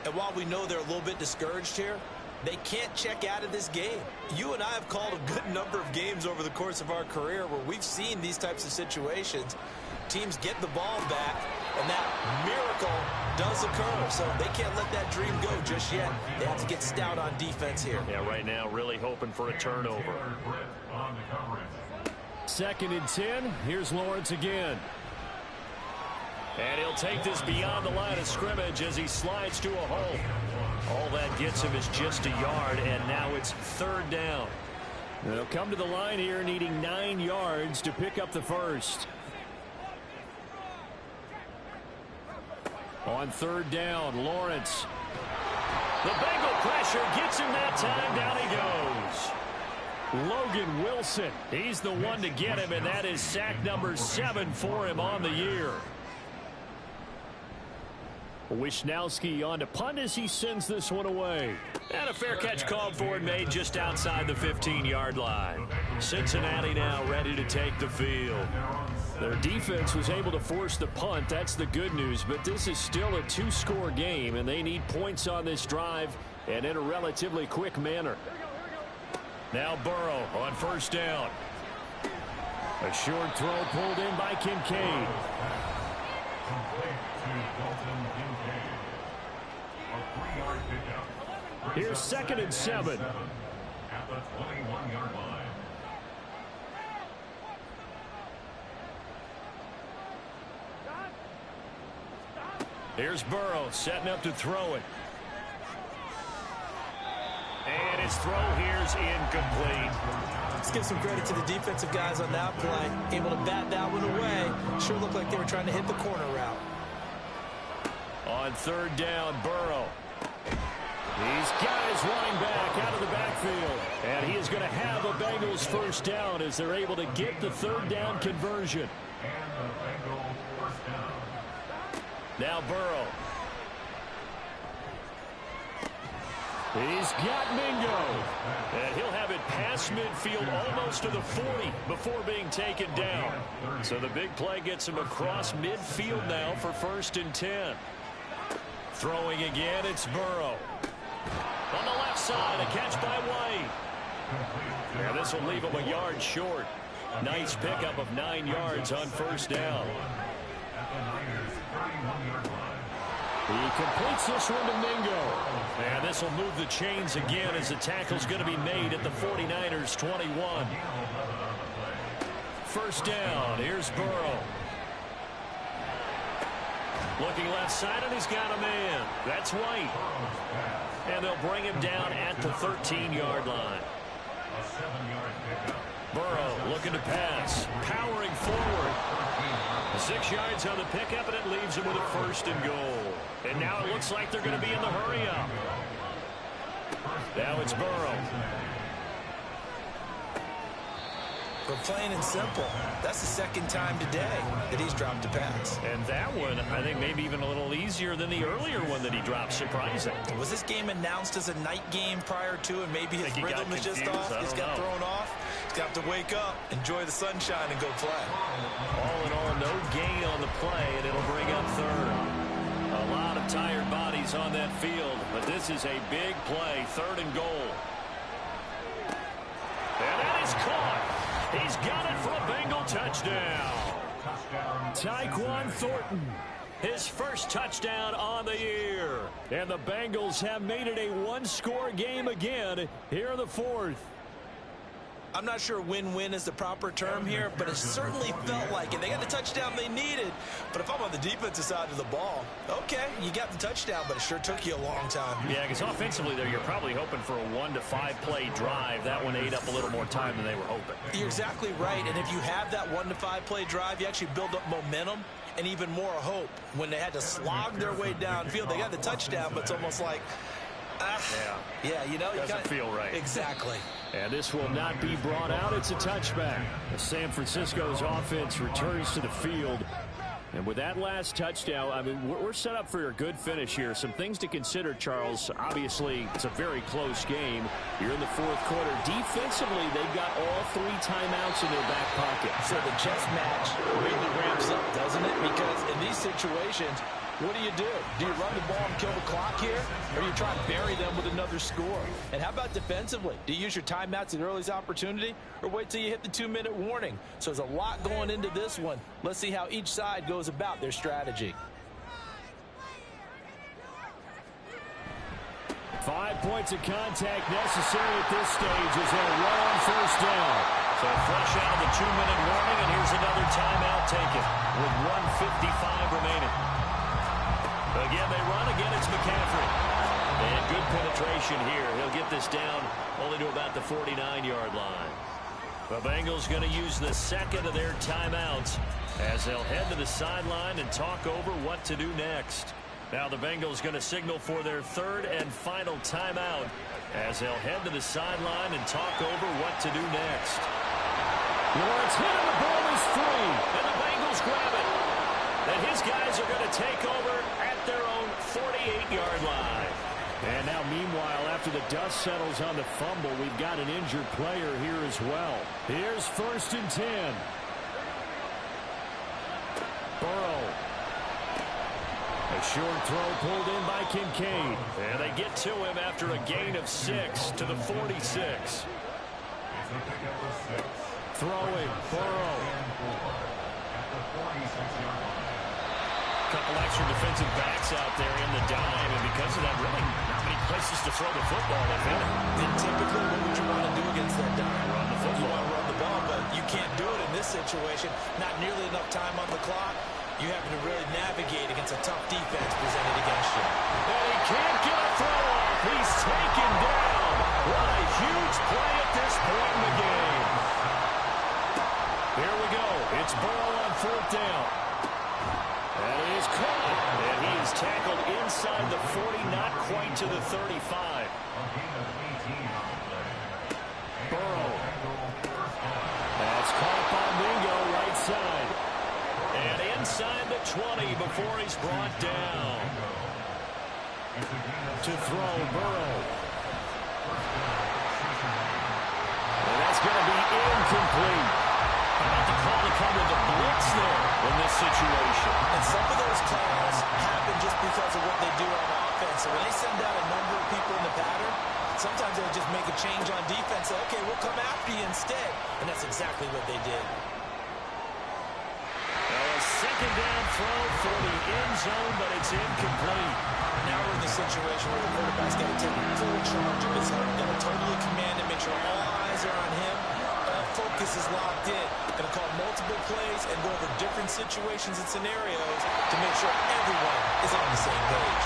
And while we know they're a little bit discouraged here, they can't check out of this game. You and I have called a good number of games over the course of our career where we've seen these types of situations. Teams get the ball back, and that miracle does occur. So they can't let that dream go just yet. They have to get stout on defense here. Yeah, right now really hoping for a turnover. On the coverage. 2nd and 10. Here's Lawrence again. And he'll take this beyond the line of scrimmage as he slides to a hole. All that gets him is just a yard, and now it's 3rd down. They'll come to the line here needing 9 yards to pick up the first. On 3rd down, Lawrence. The Bengal pressure gets him that time. Down he goes. Logan Wilson, he's the one to get him, and that is sack number 7 for him on the year. Wisnowski on to punt as he sends this one away. And a fair catch called for and made just outside the 15-yard line. Cincinnati now ready to take the field. Their defense was able to force the punt. That's the good news. But this is still a two-score game, and they need points on this drive and in a relatively quick manner. Now Burrow on first down. A short throw pulled in by Kincaid. Here's 2nd and 7. At the 21-yard line. Here's Burrow setting up to throw it. And his throw here's incomplete. Let's give some credit to the defensive guys on that play. Able to bat that one away. Sure looked like they were trying to hit the corner route. On 3rd down, Burrow. He's got his running back out of the backfield. And he is going to have a Bengals first down as they're able to get the 3rd down conversion. And the Bengals first down. Now Burrow. He's got Mingo. And he'll have it past midfield almost to the 40 before being taken down. So the big play gets him across midfield now for 1st and 10. Throwing again, it's Burrow. On the left side, a catch by White. Now this will leave him a yard short. Nice pickup of 9 yards on 1st down. At the Niners' 31-yard line. He completes this one to Mingo. And this will move the chains again as the tackle's going to be made at the 49ers' 21. 1st down, here's Burrow. Looking left side, and he's got a man. That's White. And they'll bring him down at the 13-yard line. A 7-yard pickup. Burrow looking to pass. Powering forward. 6 yards on the pickup, and it leaves him with a 1st and goal. And now it looks like they're going to be in the hurry-up. Now it's Burrow. But plain and simple, that's the 2nd time today that he's dropped a pass. And that one, I think, maybe even a little easier than the earlier one that he dropped. Surprising. Was this game announced as a night game prior to, and maybe his rhythm is just off? He's got thrown off. He's got to wake up, enjoy the sunshine, and go play. All in all, no gain on the play, and it'll bring up 3rd. A lot of tired bodies on that field, but this is a big play. 3rd and goal. And that is caught. He's got it for a Bengal touchdown. Tyquan Thornton. His first touchdown on the year. And the Bengals have made it a one-score game again here in the 4th. I'm not sure win-win is the proper term here, but it certainly felt like it. They got the touchdown they needed, but if I'm on the defensive side of the ball, okay, you got the touchdown, but it sure took you a long time. Yeah, because offensively, though, you're probably hoping for a 1 to 5 play drive. That one ate up a little more time than they were hoping. You're exactly right, and if you have that 1 to 5 play drive, you actually build up momentum and even more hope. When they had to slog their way downfield, they got the touchdown, but it's almost like, yeah, you know, doesn't feel right. Exactly. And this will not be brought out. It's a touchback. San Francisco's offense returns to the field. And with that last touchdown, I mean, we're set up for a good finish here. Some things to consider, Charles. Obviously, it's a very close game. You're in the 4th quarter. Defensively, they've got all 3 timeouts in their back pocket. So the chess match really ramps up, doesn't it? Because in these situations, what do? Do you run the ball and kill the clock here? Or do you try and bury them with another score? And how about defensively? Do you use your timeouts at earliest opportunity? Or wait till you hit the 2-minute warning? So there's a lot going into this one. Let's see how each side goes about their strategy. 5 points of contact necessary at this stage as they'll run on 1st down. So fresh out of the 2-minute warning, and here's another timeout taken with 1:55 remaining. Again, they run. Again, it's McCaffrey. And good penetration here. He'll get this down only to about the 49-yard line. The Bengals going to use the 2nd of their timeouts as they'll head to the sideline and talk over what to do next. Now the Bengals going to signal for their 3rd and final timeout as they'll head to the sideline and talk over what to do next. Lawrence hit and the ball is free. And the Bengals grab it. And his guys are going to take over at their own 48-yard line. And now, meanwhile, after the dust settles on the fumble, we've got an injured player here as well. Here's 1st and 10. Burrow. A short throw pulled in by Kincaid. And they get to him after a gain of 6 to the 46. Throwing, Burrow. Couple extra defensive backs out there in the dime, and because of that, really not many places to throw the football. And typically, what would you want to do against that dime? Run the football. You want to run the ball, but you can't do it in this situation. Not nearly enough time on the clock. You have to really navigate against a tough defense presented against you. And he can't get a throw off. He's taken down. What a huge play at this point in the game. Here we go. It's Burrow on 4th down. And he is caught. And he is tackled inside the 40, not quite to the 35. Burrow. That's caught by Mingo, right side. And inside the 20 before he's brought down. To throw, Burrow. And that's going to be incomplete. How about the call to come with the blitz there in this situation? And some of those calls happen just because of what they do on offense. So when they send out a number of people in the pattern, sometimes they'll just make a change on defense. Say, okay, we'll come after you instead. And that's exactly what they did. Second down throw for the end zone, but it's incomplete. Now we're in the situation where the quarterback's got to take full charge of his heart. Got to totally command and make sure all eyes are on him. All focus is locked in. Going to call multiple plays and go over different situations and scenarios to make sure everyone is on the same page.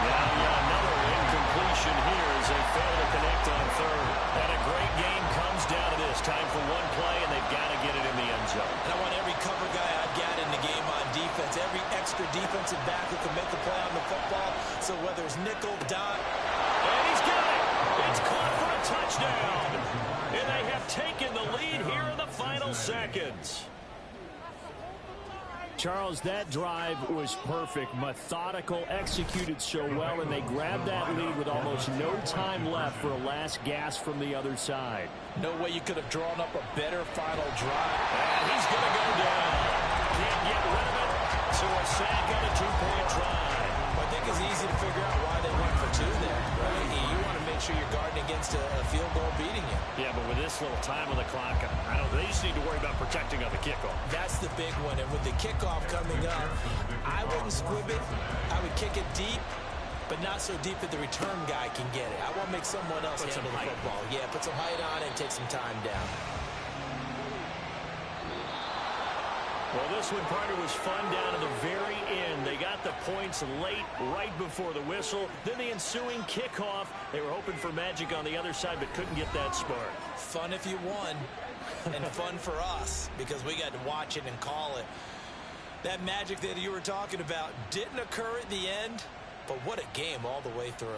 Now another incompletion here as they fail to connect on 3rd. And a great game comes down to this. Time for one play, and they've got to get it in the end zone. And I want every cover guy I've got in the game on defense, every extra defensive back who can make the play on the football. So whether it's nickel, dot. And he's got it. It's caught for a touchdown. And they have taken the lead here in the final seconds. Charles, that drive was perfect, methodical, executed so well, and they grabbed that lead with almost no time left for a last gasp from the other side. No way you could have drawn up a better final drive. And he's going to go down. Can't get rid of it. So a sack on a 2-point drive. I think it's easy to figure out why they went for 2 there, right? You want to make sure you're guarding against a field goal beating you. Yeah, but with this little time on the clock, I don't. They just need to worry about protecting on the kickoff. That's the big one. And with the kickoff coming up, I wouldn't squib it. I would kick it deep, but not so deep that the return guy can get it. I want to make someone else handle the football. Yeah, put some height on it and take some time down. Well, this one, partner, was fun down to the very end. They got the points late, right before the whistle. Then the ensuing kickoff. They were hoping for magic on the other side, but couldn't get that spark. Fun if you won, and fun for us, because we got to watch it and call it. That magic that you were talking about didn't occur at the end, but what a game all the way through.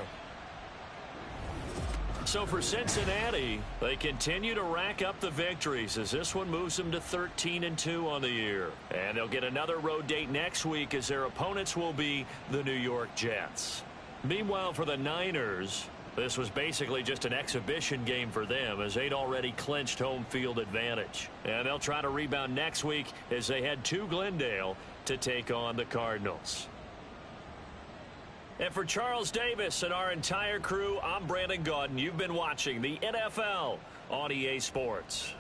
So for Cincinnati, they continue to rack up the victories as this one moves them to 13-2 on the year. And they'll get another road date next week as their opponents will be the New York Jets. Meanwhile, for the Niners, this was basically just an exhibition game for them as they'd already clinched home field advantage. And they'll try to rebound next week as they head to Glendale to take on the Cardinals. And for Charles Davis and our entire crew, I'm Brandon Gaudin. You've been watching the NFL on EA Sports.